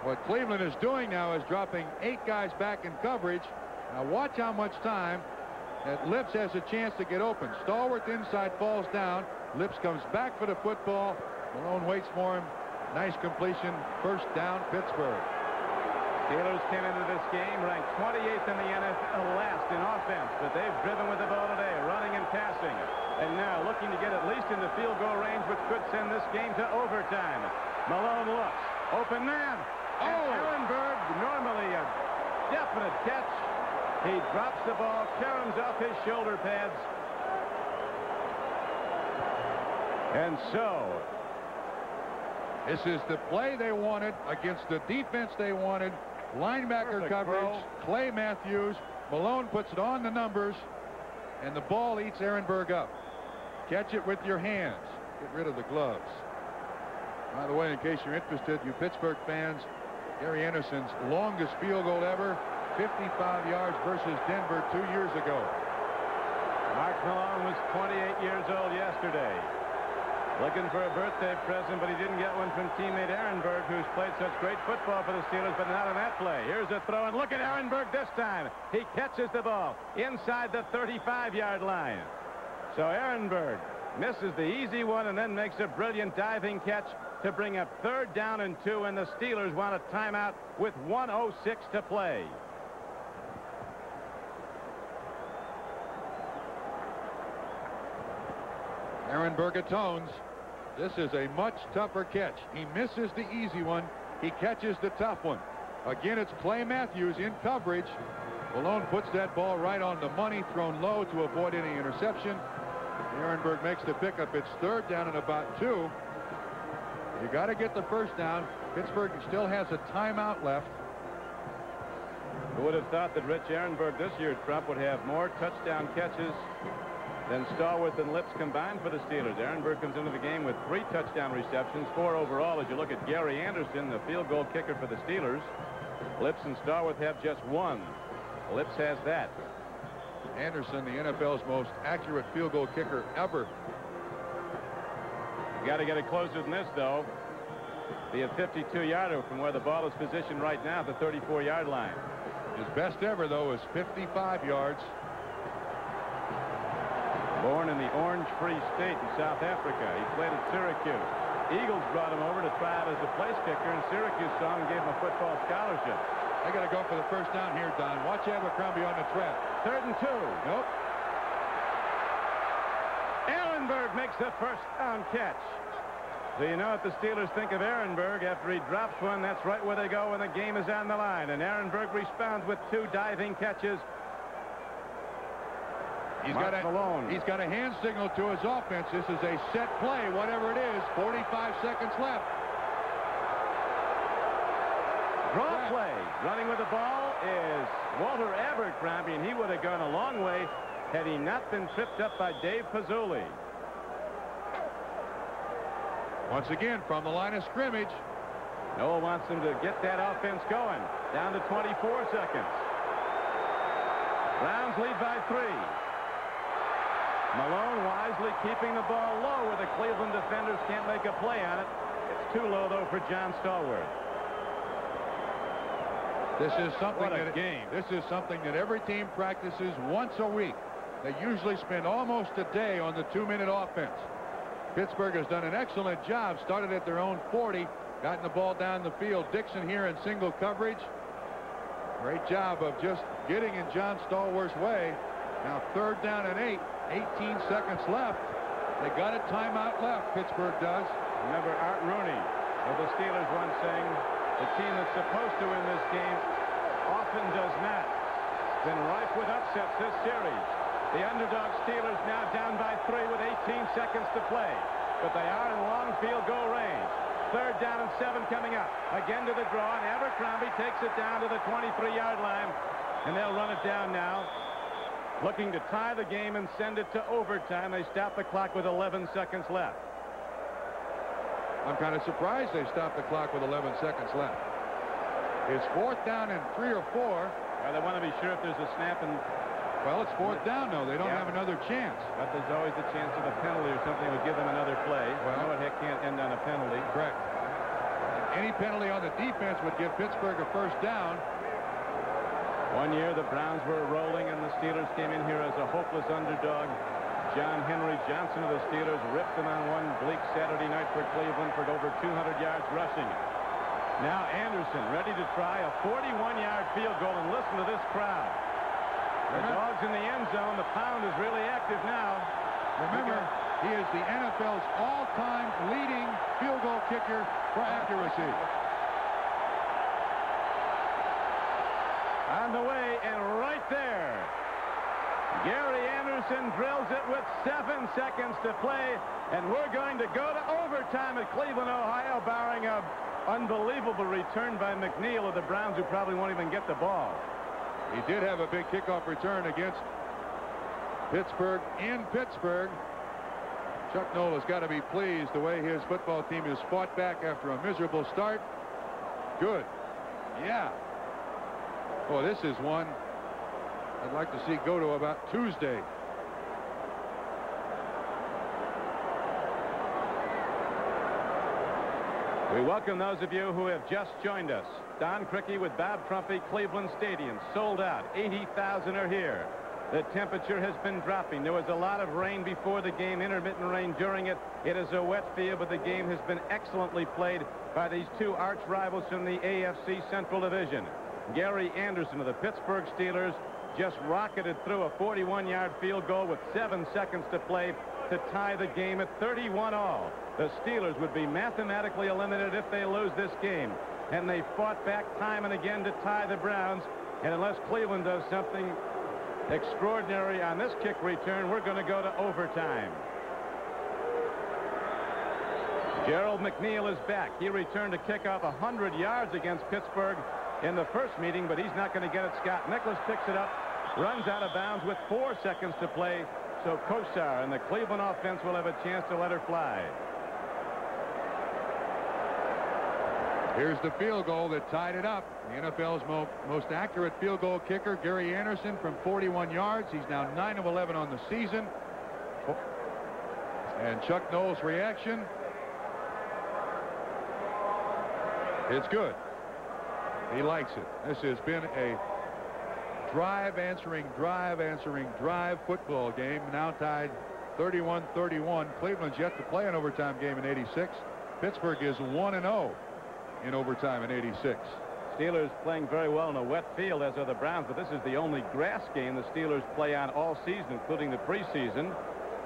Speaker 4: What Cleveland is doing now is dropping 8 guys back in coverage. Now watch how much time that Lips has a chance to get open. Stallworth inside falls down. Lips comes back for the football. Malone waits for him. Nice completion. 1st down, Pittsburgh.
Speaker 3: Steelers came into this game ranked 28th in the NFL last in offense, but they've driven with the ball today, running and passing. And now looking to get at least into field goal range, which could send this game to overtime. Malone looks. Open man. And Ehrenberg, normally a definite catch. He drops the ball, caroms off his shoulder pads. And so
Speaker 4: this is the play they wanted against the defense they wanted. Linebacker coverage. Clay Matthews. Malone puts it on the numbers, and the ball eats Ehrenberg up. Catch it with your hands. Get rid of the gloves. By the way, in case you're interested, you Pittsburgh fans, Gary Anderson's longest field goal ever, 55 yards versus Denver 2 years ago.
Speaker 3: Mark Malone was 28 years old yesterday. Looking for a birthday present, but he didn't get one from teammate Ehrenberg, who's played such great football for the Steelers, but not on that play. Here's a throw, and look at Ehrenberg this time. He catches the ball inside the 35-yard line. So Ehrenberg misses the easy one and then makes a brilliant diving catch to bring up 3rd down and 2, and the Steelers want a timeout with 1:06 to play.
Speaker 4: Ehrenberg atones. This is a much tougher catch. He misses the easy one. He catches the tough one. Again, it's Clay Matthews in coverage. Malone puts that ball right on the money, thrown low to avoid any interception. Ehrenberg makes the pickup. It's 3rd down and about 2. You got to get the first down. Pittsburgh still has a timeout left.
Speaker 3: Who would have thought that Rich Ehrenberg this year, Trump, would have more touchdown catches than Stallworth and Lips combined for the Steelers? Ehrenberg comes into the game with 3 touchdown receptions, 4 overall. As you look at Gary Anderson, the field goal kicker for the Steelers, Lips and Stallworth have just 1. Lips has that.
Speaker 4: Anderson, the NFL's most accurate field goal kicker ever.
Speaker 3: You got to get it closer than this, though. Be a 52-yarder from where the ball is positioned right now at the 34-yard line.
Speaker 4: His best ever, though, is 55 yards.
Speaker 3: Born in the Orange Free State in South Africa. He played at Syracuse. Eagles brought him over to try out as a place kicker, and Syracuse saw him and gave him a football scholarship.
Speaker 4: They got to go for the first down here, Don. Watch Abercrombie on the trap.
Speaker 3: 3rd and 2.
Speaker 4: Nope.
Speaker 3: Ehrenberg makes the first down catch. So you know what the Steelers think of Ehrenberg. After he drops one, that's right where they go when the game is on the line. And Ehrenberg responds with 2 diving catches.
Speaker 4: He's got a hand signal to his offense. This is a set play, whatever it is. 45 seconds left.
Speaker 3: Draw play. Running with the ball is Walter Abercrombie, and he would have gone a long way had he not been tripped up by Dave Pazzulli.
Speaker 4: Once again, from the line of scrimmage.
Speaker 3: Noel wants him to get that offense going. Down to 24 seconds. Browns lead by 3. Malone wisely keeping the ball low where the Cleveland defenders can't make a play on it. It's too low, though, for John Stallworth.
Speaker 4: This is something
Speaker 3: game.
Speaker 4: This is something that every team practices once a week. They usually spend almost a day on the 2-minute offense. Pittsburgh has done an excellent job. Started at their own 40, gotten the ball down the field. Dixon here in single coverage. Great job of just getting in John Stallworth's way. Now 3rd down and 8. 18 seconds left. They got a timeout left, Pittsburgh does.
Speaker 3: Remember Art Rooney of the Steelers once saying, the team that's supposed to win this game often does not. It's been rife with upsets this series. The underdog Steelers now down by 3 with 18 seconds to play. But they are in long field goal range. 3rd down and 7 coming up. Again to the draw, and Abercrombie takes it down to the 23-yard line. And they'll run it down now. Looking to tie the game and send it to overtime. They stop the clock with 11 seconds left.
Speaker 4: I'm kind of surprised they stopped the clock with 11 seconds left. It's 4th down and 3 or 4.
Speaker 3: Well, they want to be sure if there's a snap and...
Speaker 4: Well, it's 4th down, though. They don't have another chance.
Speaker 3: But there's always the chance of a penalty or something would give them another play. Well, you know what, heck can't end on a penalty.
Speaker 4: Correct. Any penalty on the defense would give Pittsburgh a first down.
Speaker 3: One year the Browns were rolling and the Steelers came in here as a hopeless underdog. John Henry Johnson of the Steelers ripped them on one bleak Saturday night for Cleveland for over 200 yards rushing. Now Anderson ready to try a 41-yard field goal, and listen to this crowd. The Dogs in the end zone. The Pound is really active now.
Speaker 4: Remember, he is the NFL's all-time leading field goal kicker for accuracy.
Speaker 3: On the way, and right there, Gary Anderson drills it with 7 seconds to play, and we're going to go to overtime at Cleveland, Ohio, barring an unbelievable return by McNeil of the Browns, who probably won't even get the ball.
Speaker 4: He did have a big kickoff return against Pittsburgh in Pittsburgh. Chuck Noll has got to be pleased the way his football team has fought back after a miserable start. Good. Yeah. Boy, this is one I'd like to see go to about Tuesday.
Speaker 3: We welcome those of you who have just joined us. Don Criqui with Bob Trumpy, Cleveland Stadium, sold out. 80,000 are here. The temperature has been dropping. There was a lot of rain before the game, intermittent rain during it. It is a wet field, but the game has been excellently played by these two arch rivals from the AFC Central Division. Gary Anderson of the Pittsburgh Steelers just rocketed through a 41-yard field goal with 7 seconds to play to tie the game at 31-all. The Steelers would be mathematically eliminated if they lose this game. And they fought back time and again to tie the Browns. And unless Cleveland does something extraordinary on this kick return, we're going to go to overtime. Gerald McNeil is back. He returned a kickoff 100 yards against Pittsburgh in the first meeting, but he's not going to get it. Scott Nicholas picks it up, runs out of bounds with 4 seconds to play. So Kosar and the Cleveland offense will have a chance to let her fly.
Speaker 4: Here's the field goal that tied it up. The NFL's most accurate field goal kicker, Gary Anderson, from 41 yards. He's now 9 of 11 on the season. And Chuck Noll's reaction. It's good. He likes it. This has been a drive answering drive football game, now tied 31-31. Cleveland's yet to play an overtime game in '86. Pittsburgh is 1-0 in overtime in '86.
Speaker 3: Steelers playing very well in a wet field, as are the Browns, but this is the only grass game the Steelers play on all season, including the preseason.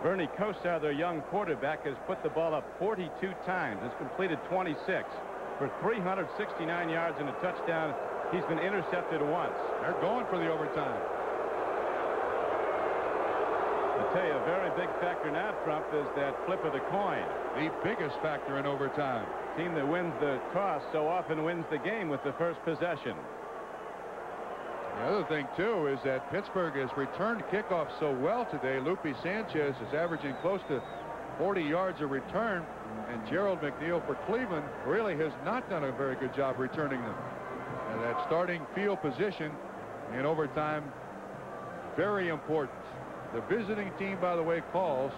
Speaker 3: Bernie Kosar, their young quarterback, has put the ball up 42 times. Has completed 26 for 369 yards and a touchdown. He's been intercepted once.
Speaker 4: They're going for the overtime.
Speaker 3: I'll tell you, a very big factor now, Trump, is that flip of the coin.
Speaker 4: The biggest factor in overtime.
Speaker 3: Team that wins the toss so often wins the game with the first possession.
Speaker 4: The other thing, too, is that Pittsburgh has returned kickoffs so well today. Lupe Sanchez is averaging close to 40 yards a return, and Gerald McNeil for Cleveland really has not done a very good job returning them. And that starting field position in overtime, very important. The visiting team, by the way, calls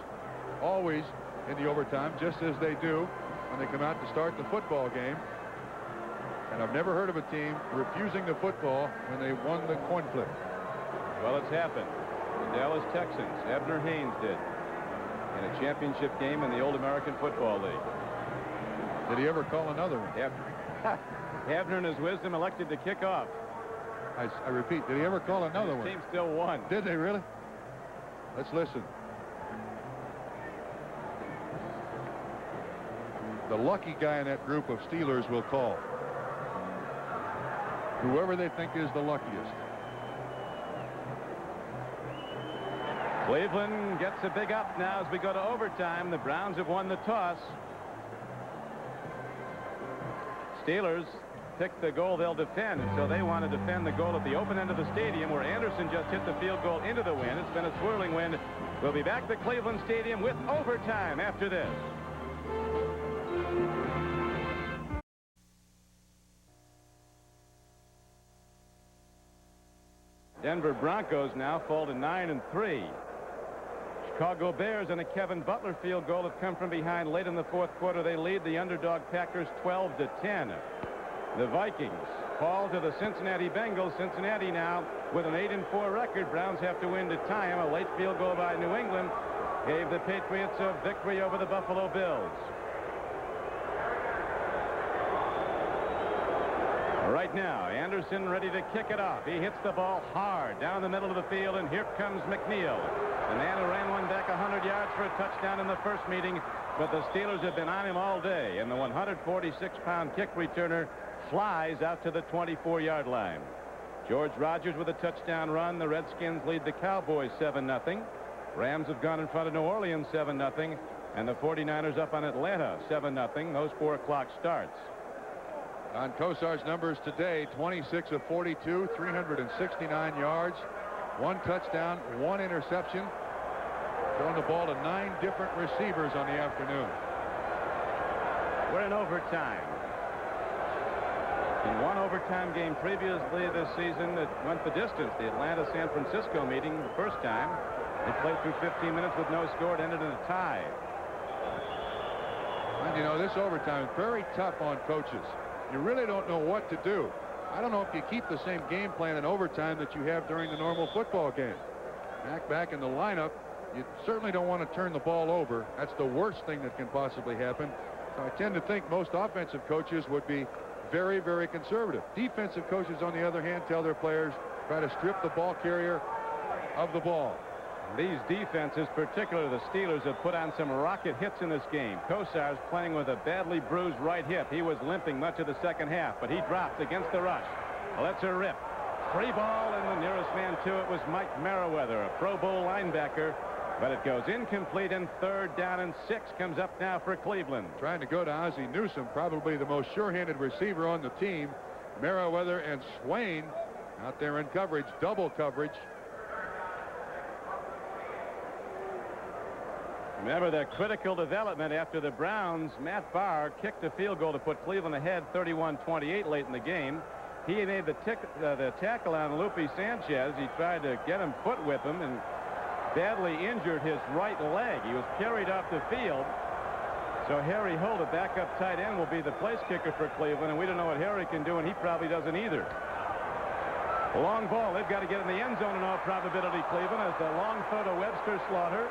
Speaker 4: always in the overtime, just as they do when they come out to start the football game. And I've never heard of a team refusing the football when they won the coin flip.
Speaker 3: Well, it's happened. The Dallas Texans, Abner Haynes did, in a championship game in the old American Football League.
Speaker 4: Did he ever call another one?
Speaker 3: Abner, in his wisdom, elected to kick off.
Speaker 4: I repeat, did he ever call another one?
Speaker 3: The team still won.
Speaker 4: Did they really? Let's listen. The lucky guy in that group of Steelers will call. Whoever they think is the luckiest.
Speaker 3: Cleveland gets a big up now as we go to overtime. The Browns have won the toss. Steelers pick the goal they'll defend, and so they want to defend the goal at the open end of the stadium where Anderson just hit the field goal into the wind. It's been a swirling wind. We'll be back to Cleveland Stadium with overtime after this. Denver Broncos now fall to 9-3. Chicago Bears and a Kevin Butler field goal have come from behind late in the fourth quarter. They lead the underdog Packers 12-10. The Vikings fall to the Cincinnati Bengals. Cincinnati now with an 8-4 record. Browns have to win to tie them. A late field goal by New England gave the Patriots a victory over the Buffalo Bills. Right now, Anderson ready to kick it off. He hits the ball hard down the middle of the field, and here comes McNeil, the man who ran one back 100 yards for a touchdown in the first meeting. But the Steelers have been on him all day, and the 146-pound kick returner flies out to the 24-yard line. George Rogers with a touchdown run. The Redskins lead the Cowboys 7-0. Rams have gone in front of New Orleans 7-0, and the 49ers up on Atlanta 7-0. Those 4 o'clock starts.
Speaker 4: On Kosar's numbers today, 26 of 42, 369 yards, 1 touchdown, 1 interception. Throwing the ball to 9 different receivers on the afternoon.
Speaker 3: We're in overtime. In one overtime game previously this season, it went the distance. The Atlanta-San Francisco meeting the first time. They played through 15 minutes with no score. It ended in a tie.
Speaker 4: And you know, this overtime is very tough on coaches. You really don't know what to do. I don't know if you keep the same game plan in overtime that you have during the normal football game. Mack back in the lineup. You certainly don't want to turn the ball over. That's the worst thing that can possibly happen. So I tend to think most offensive coaches would be very, very conservative. Defensive coaches, on the other hand, tell their players, try to strip the ball carrier of the ball.
Speaker 3: These defenses, particularly the Steelers, have put on some rocket hits in this game. Kosar's playing with a badly bruised right hip. He was limping much of the second half, but he dropped against the rush. Well, that's a rip. Free ball, and the nearest man to it was Mike Merriweather, a Pro Bowl linebacker. But it goes incomplete, and 3rd down and 6 comes up now for Cleveland.
Speaker 4: Trying to go to Ozzie Newsome, probably the most sure-handed receiver on the team. Merriweather and Swain out there in coverage, double coverage.
Speaker 3: Remember the critical development after the Browns. Matt Bahr kicked a field goal to put Cleveland ahead 31-28 late in the game. He made the tackle on Lupe Sanchez. He tried to get him, foot whip him, and badly injured his right leg. He was carried off the field. So Harry Holt, a backup tight end, will be the place kicker for Cleveland, and we don't know what Harry can do, and he probably doesn't either. A long ball. They've got to get in the end zone in all probability, Cleveland, as the long throw to Webster Slaughter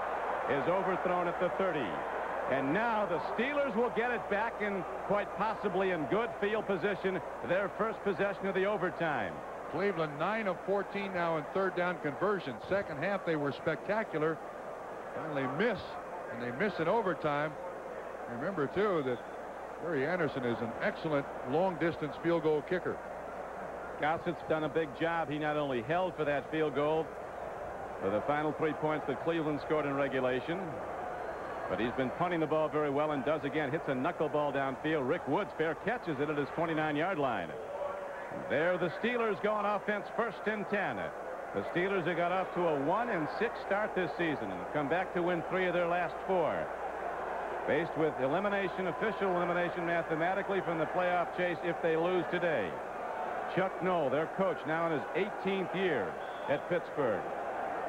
Speaker 3: is overthrown at the 30. And now the Steelers will get it back, and quite possibly in good field position, their first possession of the overtime.
Speaker 4: Cleveland 9 of 14 now in 3rd down conversion. Second half they were spectacular. Finally miss, and they miss in overtime. Remember too that Barry Anderson is an excellent long distance field goal kicker.
Speaker 3: Gossett's done a big job. He not only held for that field goal for the final 3 points that Cleveland scored in regulation, but he's been punting the ball very well, and does again. Hits a knuckleball downfield. Rick Woods fair catches it at his 29-yard line. There the Steelers go on offense, 1st and 10. The Steelers have got off to a 1-6 start this season and have come back to win 3 of their last 4. Faced with elimination, official elimination mathematically from the playoff chase if they lose today. Chuck Noll, their coach, now in his 18th year at Pittsburgh.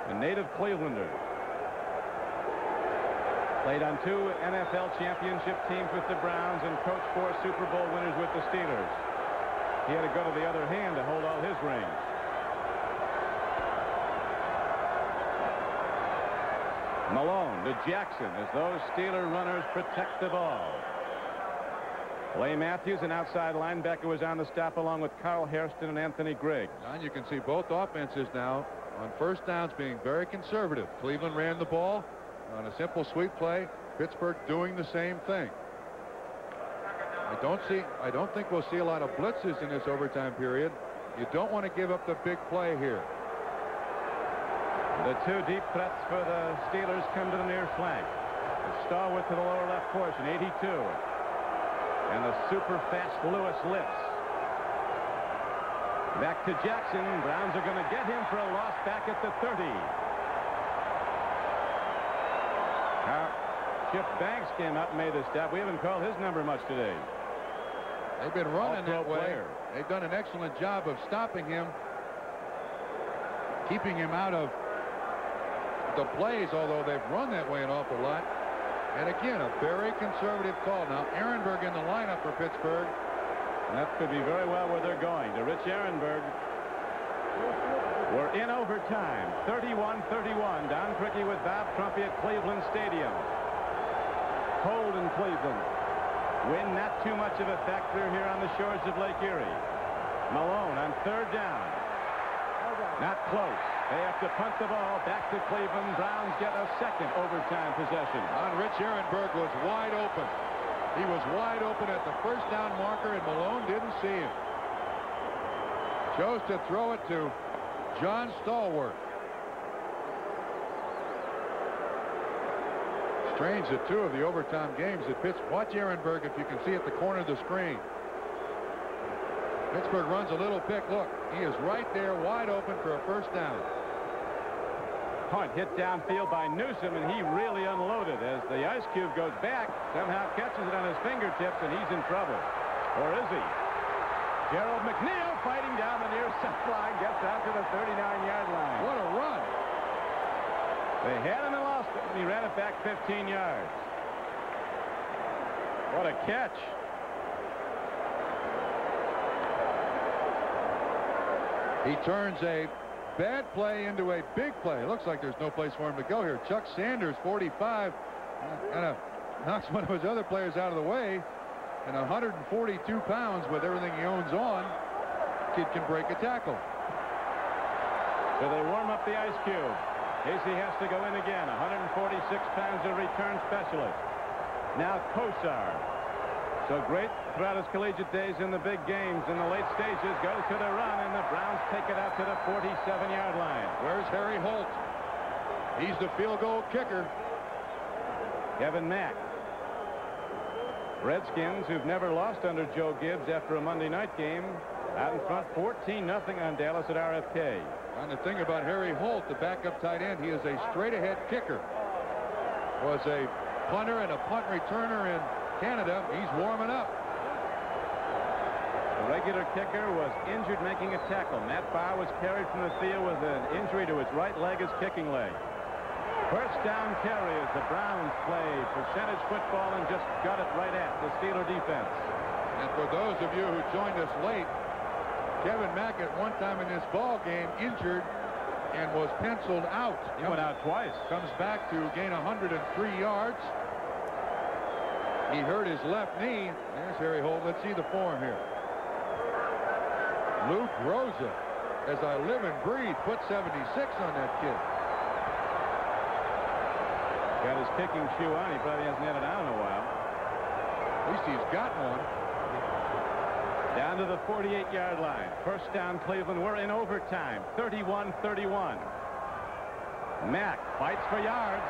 Speaker 3: A native Clevelander. Played on 2 NFL championship teams with the Browns and coached 4 Super Bowl winners with the Steelers. He had to go to the other hand to hold all his rings. Malone to Jackson as those Steeler runners protect the ball. Clay Matthews, an outside linebacker, was on the stop along with Carl Hairston and Anthony Griggs.
Speaker 4: And you can see both offenses now on 1st downs being very conservative. Cleveland ran the ball on a simple sweep play. Pittsburgh doing the same thing. I don't think we'll see a lot of blitzes in this overtime period. You don't want to give up the big play here.
Speaker 3: The 2 deep threats for the Steelers come to the near flank. Starwood to the lower left portion, 82. And the super fast Lewis Lips. Back to Jackson. Browns are going to get him for a loss back at the 30. Chip Banks came up and made the stop. We haven't called his number much today.
Speaker 4: They've been running that way. They've done an excellent job of stopping him, keeping him out of the plays, although they've run that way an awful lot. And again, a very conservative call. Now Ehrenberg in the lineup for Pittsburgh.
Speaker 3: And that could be very well where they're going. To Rich Ehrenberg. We're in overtime. 31-31. Don Criqui with Bob Trumpy at Cleveland Stadium. Cold in Cleveland. Wind not too much of a factor here on the shores of Lake Erie. Malone on 3rd down. Not close. They have to punt the ball back to Cleveland. Browns get a second overtime possession.
Speaker 4: Rich Ehrenberg was wide open. He was wide open at the 1st down marker, and Malone didn't see him. Chose to throw it to John Stallworth. Strange that 2 of the overtime games at Pittsburgh. Watch Ehrenberg if you can see at the corner of the screen. Pittsburgh runs a little pick. Look, he is right there wide open for a 1st down.
Speaker 3: punt hit downfield by Newsome, and he really unloaded as the ice cube goes back, somehow catches it on his fingertips, and he's in trouble. Or is he? Gerald McNeil fighting down the near sideline, gets out to the 39-yard line.
Speaker 4: What a run.
Speaker 3: They had him and lost it, and he ran it back 15 yards. What a catch.
Speaker 4: He turns a bad play into a big play. It looks like there's no place for him to go here. Chuck Sanders, 45, kind of knocks one of his other players out of the way. And 142 pounds with everything he owns on, kid can break a tackle.
Speaker 3: So they warm up the ice cube. Casey has to go in again. 146 pounds of return specialist. Now Kosar. So great throughout his collegiate days in the big games in the late stages. Goes to the run, and the Browns take it out to the 47-yard line.
Speaker 4: Where's Harry Holt? He's the field goal kicker.
Speaker 3: Kevin Mack. Redskins, who've never lost under Joe Gibbs after a Monday night game, out in front 14-0 on Dallas at RFK.
Speaker 4: And the thing about Harry Holt, the backup tight end, he is a straight-ahead kicker. Was a punter and a punt returner in Canada. He's warming up.
Speaker 3: The regular kicker was injured making a tackle. Matt Bahr was carried from the field with an injury to his right leg, his kicking leg. First down carry as the Browns play percentage football and just got it right at the Steeler defense.
Speaker 4: And for those of you who joined us late, Kevin Mack at one time in this ball game injured and was penciled out.
Speaker 3: He went out twice.
Speaker 4: Comes back to gain 103 yards. He hurt his left knee. There's Harry Holt. Let's see the form here. Luke Rosa, as I live and breathe, put 76 on that kid.
Speaker 3: Got his kicking shoe on. He probably hasn't had it on in a while.
Speaker 4: At least he's got one.
Speaker 3: Down to the 48-yard line. First down, Cleveland. We're in overtime. 31-31. Mack fights for yards.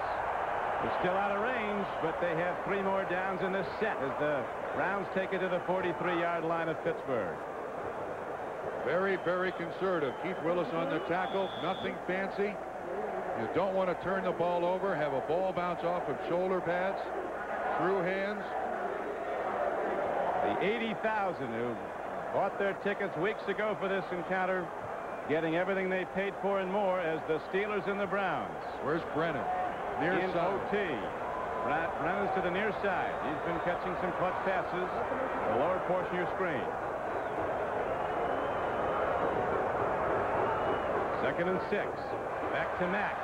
Speaker 3: They're still out of range, but they have 3 more downs in this set as the Browns take it to the 43-yard line of Pittsburgh.
Speaker 4: Very, very conservative. Keith Willis on the tackle. Nothing fancy. You don't want to turn the ball over, have a ball bounce off of shoulder pads, through hands.
Speaker 3: The 80,000 who bought their tickets weeks ago for this encounter, getting everything they paid for and more as the Steelers and the Browns.
Speaker 4: Where's Brennan? Near
Speaker 3: in
Speaker 4: side.
Speaker 3: OT. Brennan's to the near side. He's been catching some clutch passes. The lower portion of your screen. 2nd and 6. Back to Mack.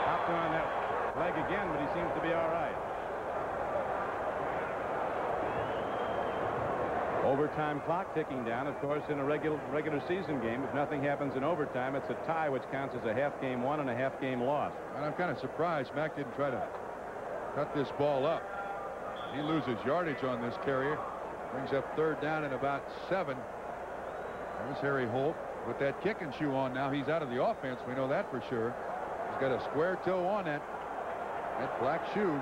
Speaker 3: Hopped on that leg again, but he seems to be all right. Overtime clock ticking down, of course, in a regular season game. If nothing happens in overtime, it's a tie, which counts as a half-game won and a half-game loss.
Speaker 4: And I'm kind of surprised Mack didn't try to cut this ball up. He loses yardage on this carrier. Brings up 3rd down and about 7. There's Harry Holt. With that kicking shoe on now, he's out of the offense. We know that for sure. He's got a square toe on that black shoe.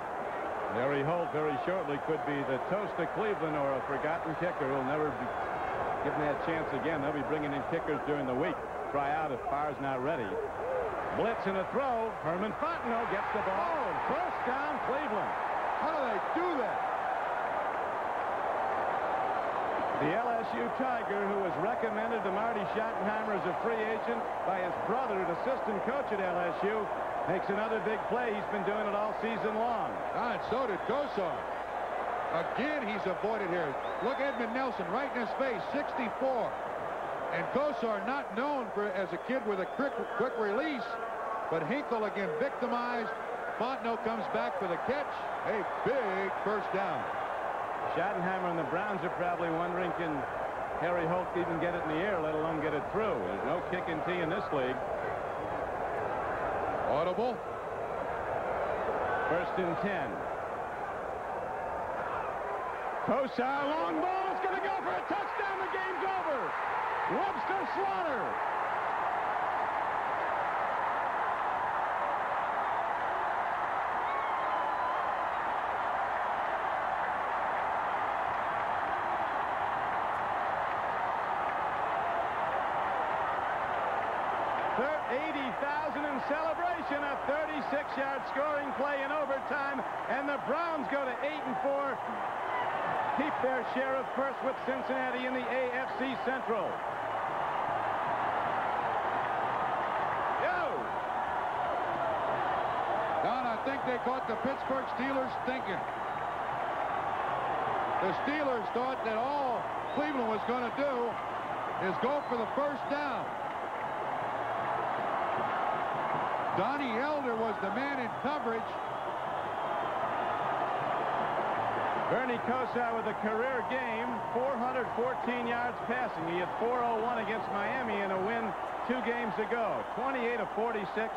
Speaker 3: Harry Holt very shortly could be the toast of Cleveland or a forgotten kicker who'll never be given that chance again. They'll be bringing in kickers during the week. Try out if Bahr's not ready. Blitz and a throw. Herman Fontenot gets the ball. First down, Cleveland.
Speaker 4: How do they do that?
Speaker 3: The LSU Tiger, who was recommended to Marty Schottenheimer as a free agent by his brother, an assistant coach at LSU, makes another big play. He's been doing it all season long.
Speaker 4: And so did Kosar. Again, he's avoided here. Look, Edmund Nelson right in his face, 64. And Kosar not known as a kid with a quick release, but Hinkle again victimized. Fontenot comes back for the catch. A big first down.
Speaker 3: Schottenheimer and the Browns are probably wondering, can Harry Holt even get it in the air, let alone get it through? There's no kick and tee in this league.
Speaker 4: Audible.
Speaker 3: 1st and 10. Kosar, long ball. It's going to go for a touchdown. The game's over. Webster Slaughter. 80,000 in celebration. A 36-yard scoring play in overtime, and the Browns go to 8-4. Keep their share of first with Cincinnati in the AFC Central.
Speaker 4: Don, I think they caught the Pittsburgh Steelers thinking. The Steelers thought that all Cleveland was going to do is go for the first down. Donnie Elder was the man in coverage.
Speaker 3: Bernie Kosar with a career game, 414 yards passing. He had 401 against Miami in a win 2 games ago. 28 of 46.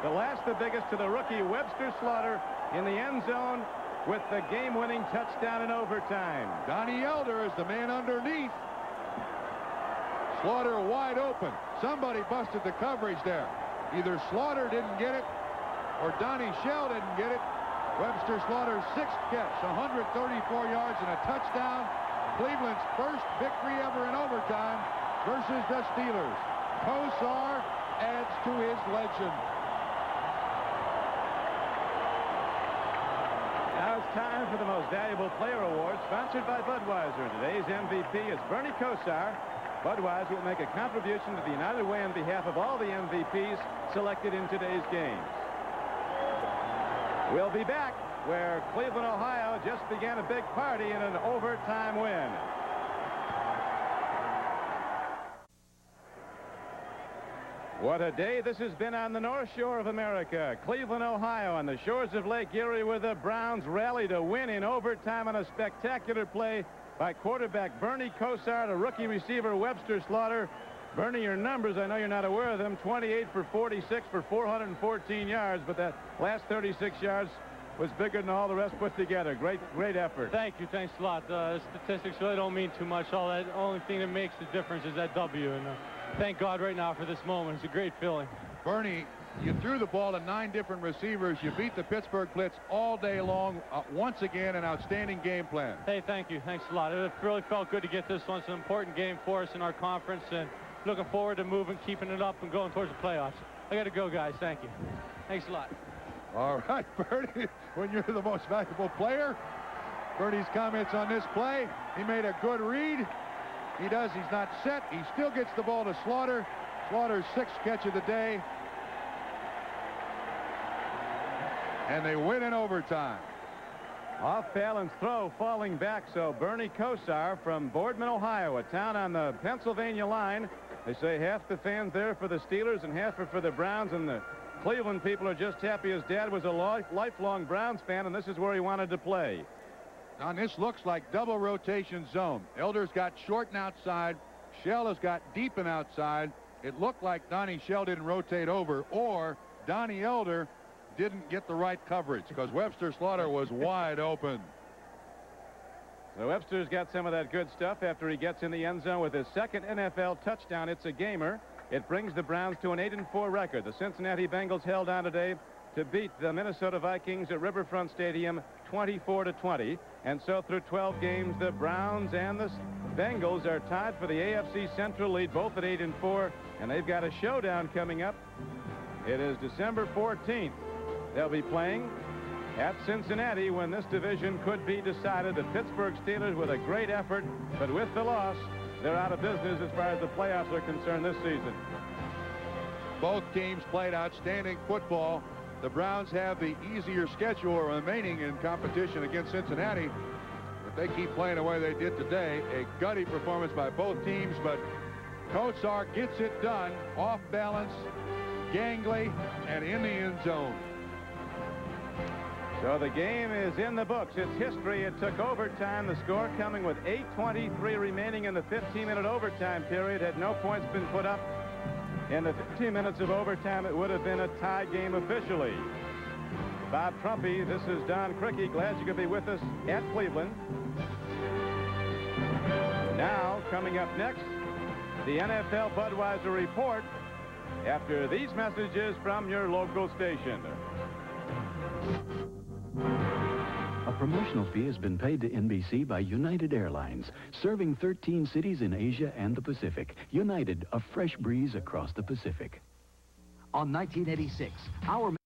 Speaker 3: The biggest to the rookie Webster Slaughter in the end zone with the game-winning touchdown in overtime.
Speaker 4: Donnie Elder is the man underneath. Slaughter wide open. Somebody busted the coverage there. Either Slaughter didn't get it or Donnie Shell didn't get it. Webster Slaughter's 6th catch, 134 yards and a touchdown. Cleveland's first victory ever in overtime versus the Steelers. Kosar adds to his legend.
Speaker 3: Now it's time for the Most Valuable Player Award, sponsored by Budweiser. Today's MVP is Bernie Kosar. Budweiser will make a contribution to the United Way on behalf of all the MVPs selected in today's games. We'll be back where Cleveland, Ohio just began a big party in an overtime win. What a day this has been on the North Shore of America. Cleveland, Ohio, on the shores of Lake Erie, where the Browns rally to win in overtime on a spectacular play by quarterback Bernie Kosar to rookie receiver Webster Slaughter. Bernie, your numbers, I know you're not aware of them, 28 for 46 for 414 yards, but that last 36 yards was bigger than all the rest put together. Great effort.
Speaker 11: Thank you. Thanks a lot. Statistics really don't mean too much. The only thing that makes the difference is that W, and thank God right now for this moment. It's a great feeling.
Speaker 4: Bernie, you threw the ball to 9 different receivers. You beat the Pittsburgh blitz all day long. Once again, an outstanding game plan.
Speaker 11: Hey, thank you. Thanks a lot. It really felt good to get this one. It's an important game for us in our conference, and looking forward to moving, keeping it up, and going towards the playoffs. I got to go, guys. Thank you. Thanks a lot.
Speaker 4: All right, Bernie, when you're the most valuable player, Bernie's comments on this play, he made a good read. He does. He's not set. He still gets the ball to Slaughter. Slaughter's 6th catch of the day. And they win in overtime.
Speaker 3: Off Fallon's throw, falling back, so Bernie Kosar from Boardman, Ohio, a town on the Pennsylvania line. They say half the fans there for the Steelers and half are for the Browns, and the Cleveland people are just happy his dad was a lifelong Browns fan, and this is where he wanted to play.
Speaker 4: Now, this looks like double rotation zone. Elder's got short and outside. Shell has got deep and outside. It looked like Donnie Shell didn't rotate over, or Donnie Elder didn't get the right coverage because Webster Slaughter was wide open.
Speaker 3: So Webster's got some of that good stuff after he gets in the end zone with his 2nd NFL touchdown. It's a gamer. It brings the Browns to an 8-4 record. The Cincinnati Bengals held on today to beat the Minnesota Vikings at Riverfront Stadium 24-20. And so through 12 games, the Browns and the Bengals are tied for the AFC Central lead, both at 8-4, and they've got a showdown coming up. It is December 14th. They'll be playing at Cincinnati when this division could be decided. The Pittsburgh Steelers with a great effort, but with the loss, they're out of business as far as the playoffs are concerned this season.
Speaker 4: Both teams played outstanding football. The Browns have the easier schedule remaining in competition against Cincinnati. If they keep playing the way they did today, a gutty performance by both teams, but Kosar gets it done, off balance, gangly, and in the end zone.
Speaker 3: So the game is in the books. It's history. It took overtime. The score coming with 8:23 remaining in the 15-minute overtime period. Had no points been put up in the 15 minutes of overtime, it would have been a tie game officially. Bob Trumpy, this is Don Crickey. Glad you could be with us at Cleveland. Now, coming up next, the NFL Budweiser Report after these messages from your local station.
Speaker 12: A promotional fee has been paid to NBC by United Airlines, serving 13 cities in Asia and the Pacific. United, a fresh breeze across the Pacific.
Speaker 13: On 1986, our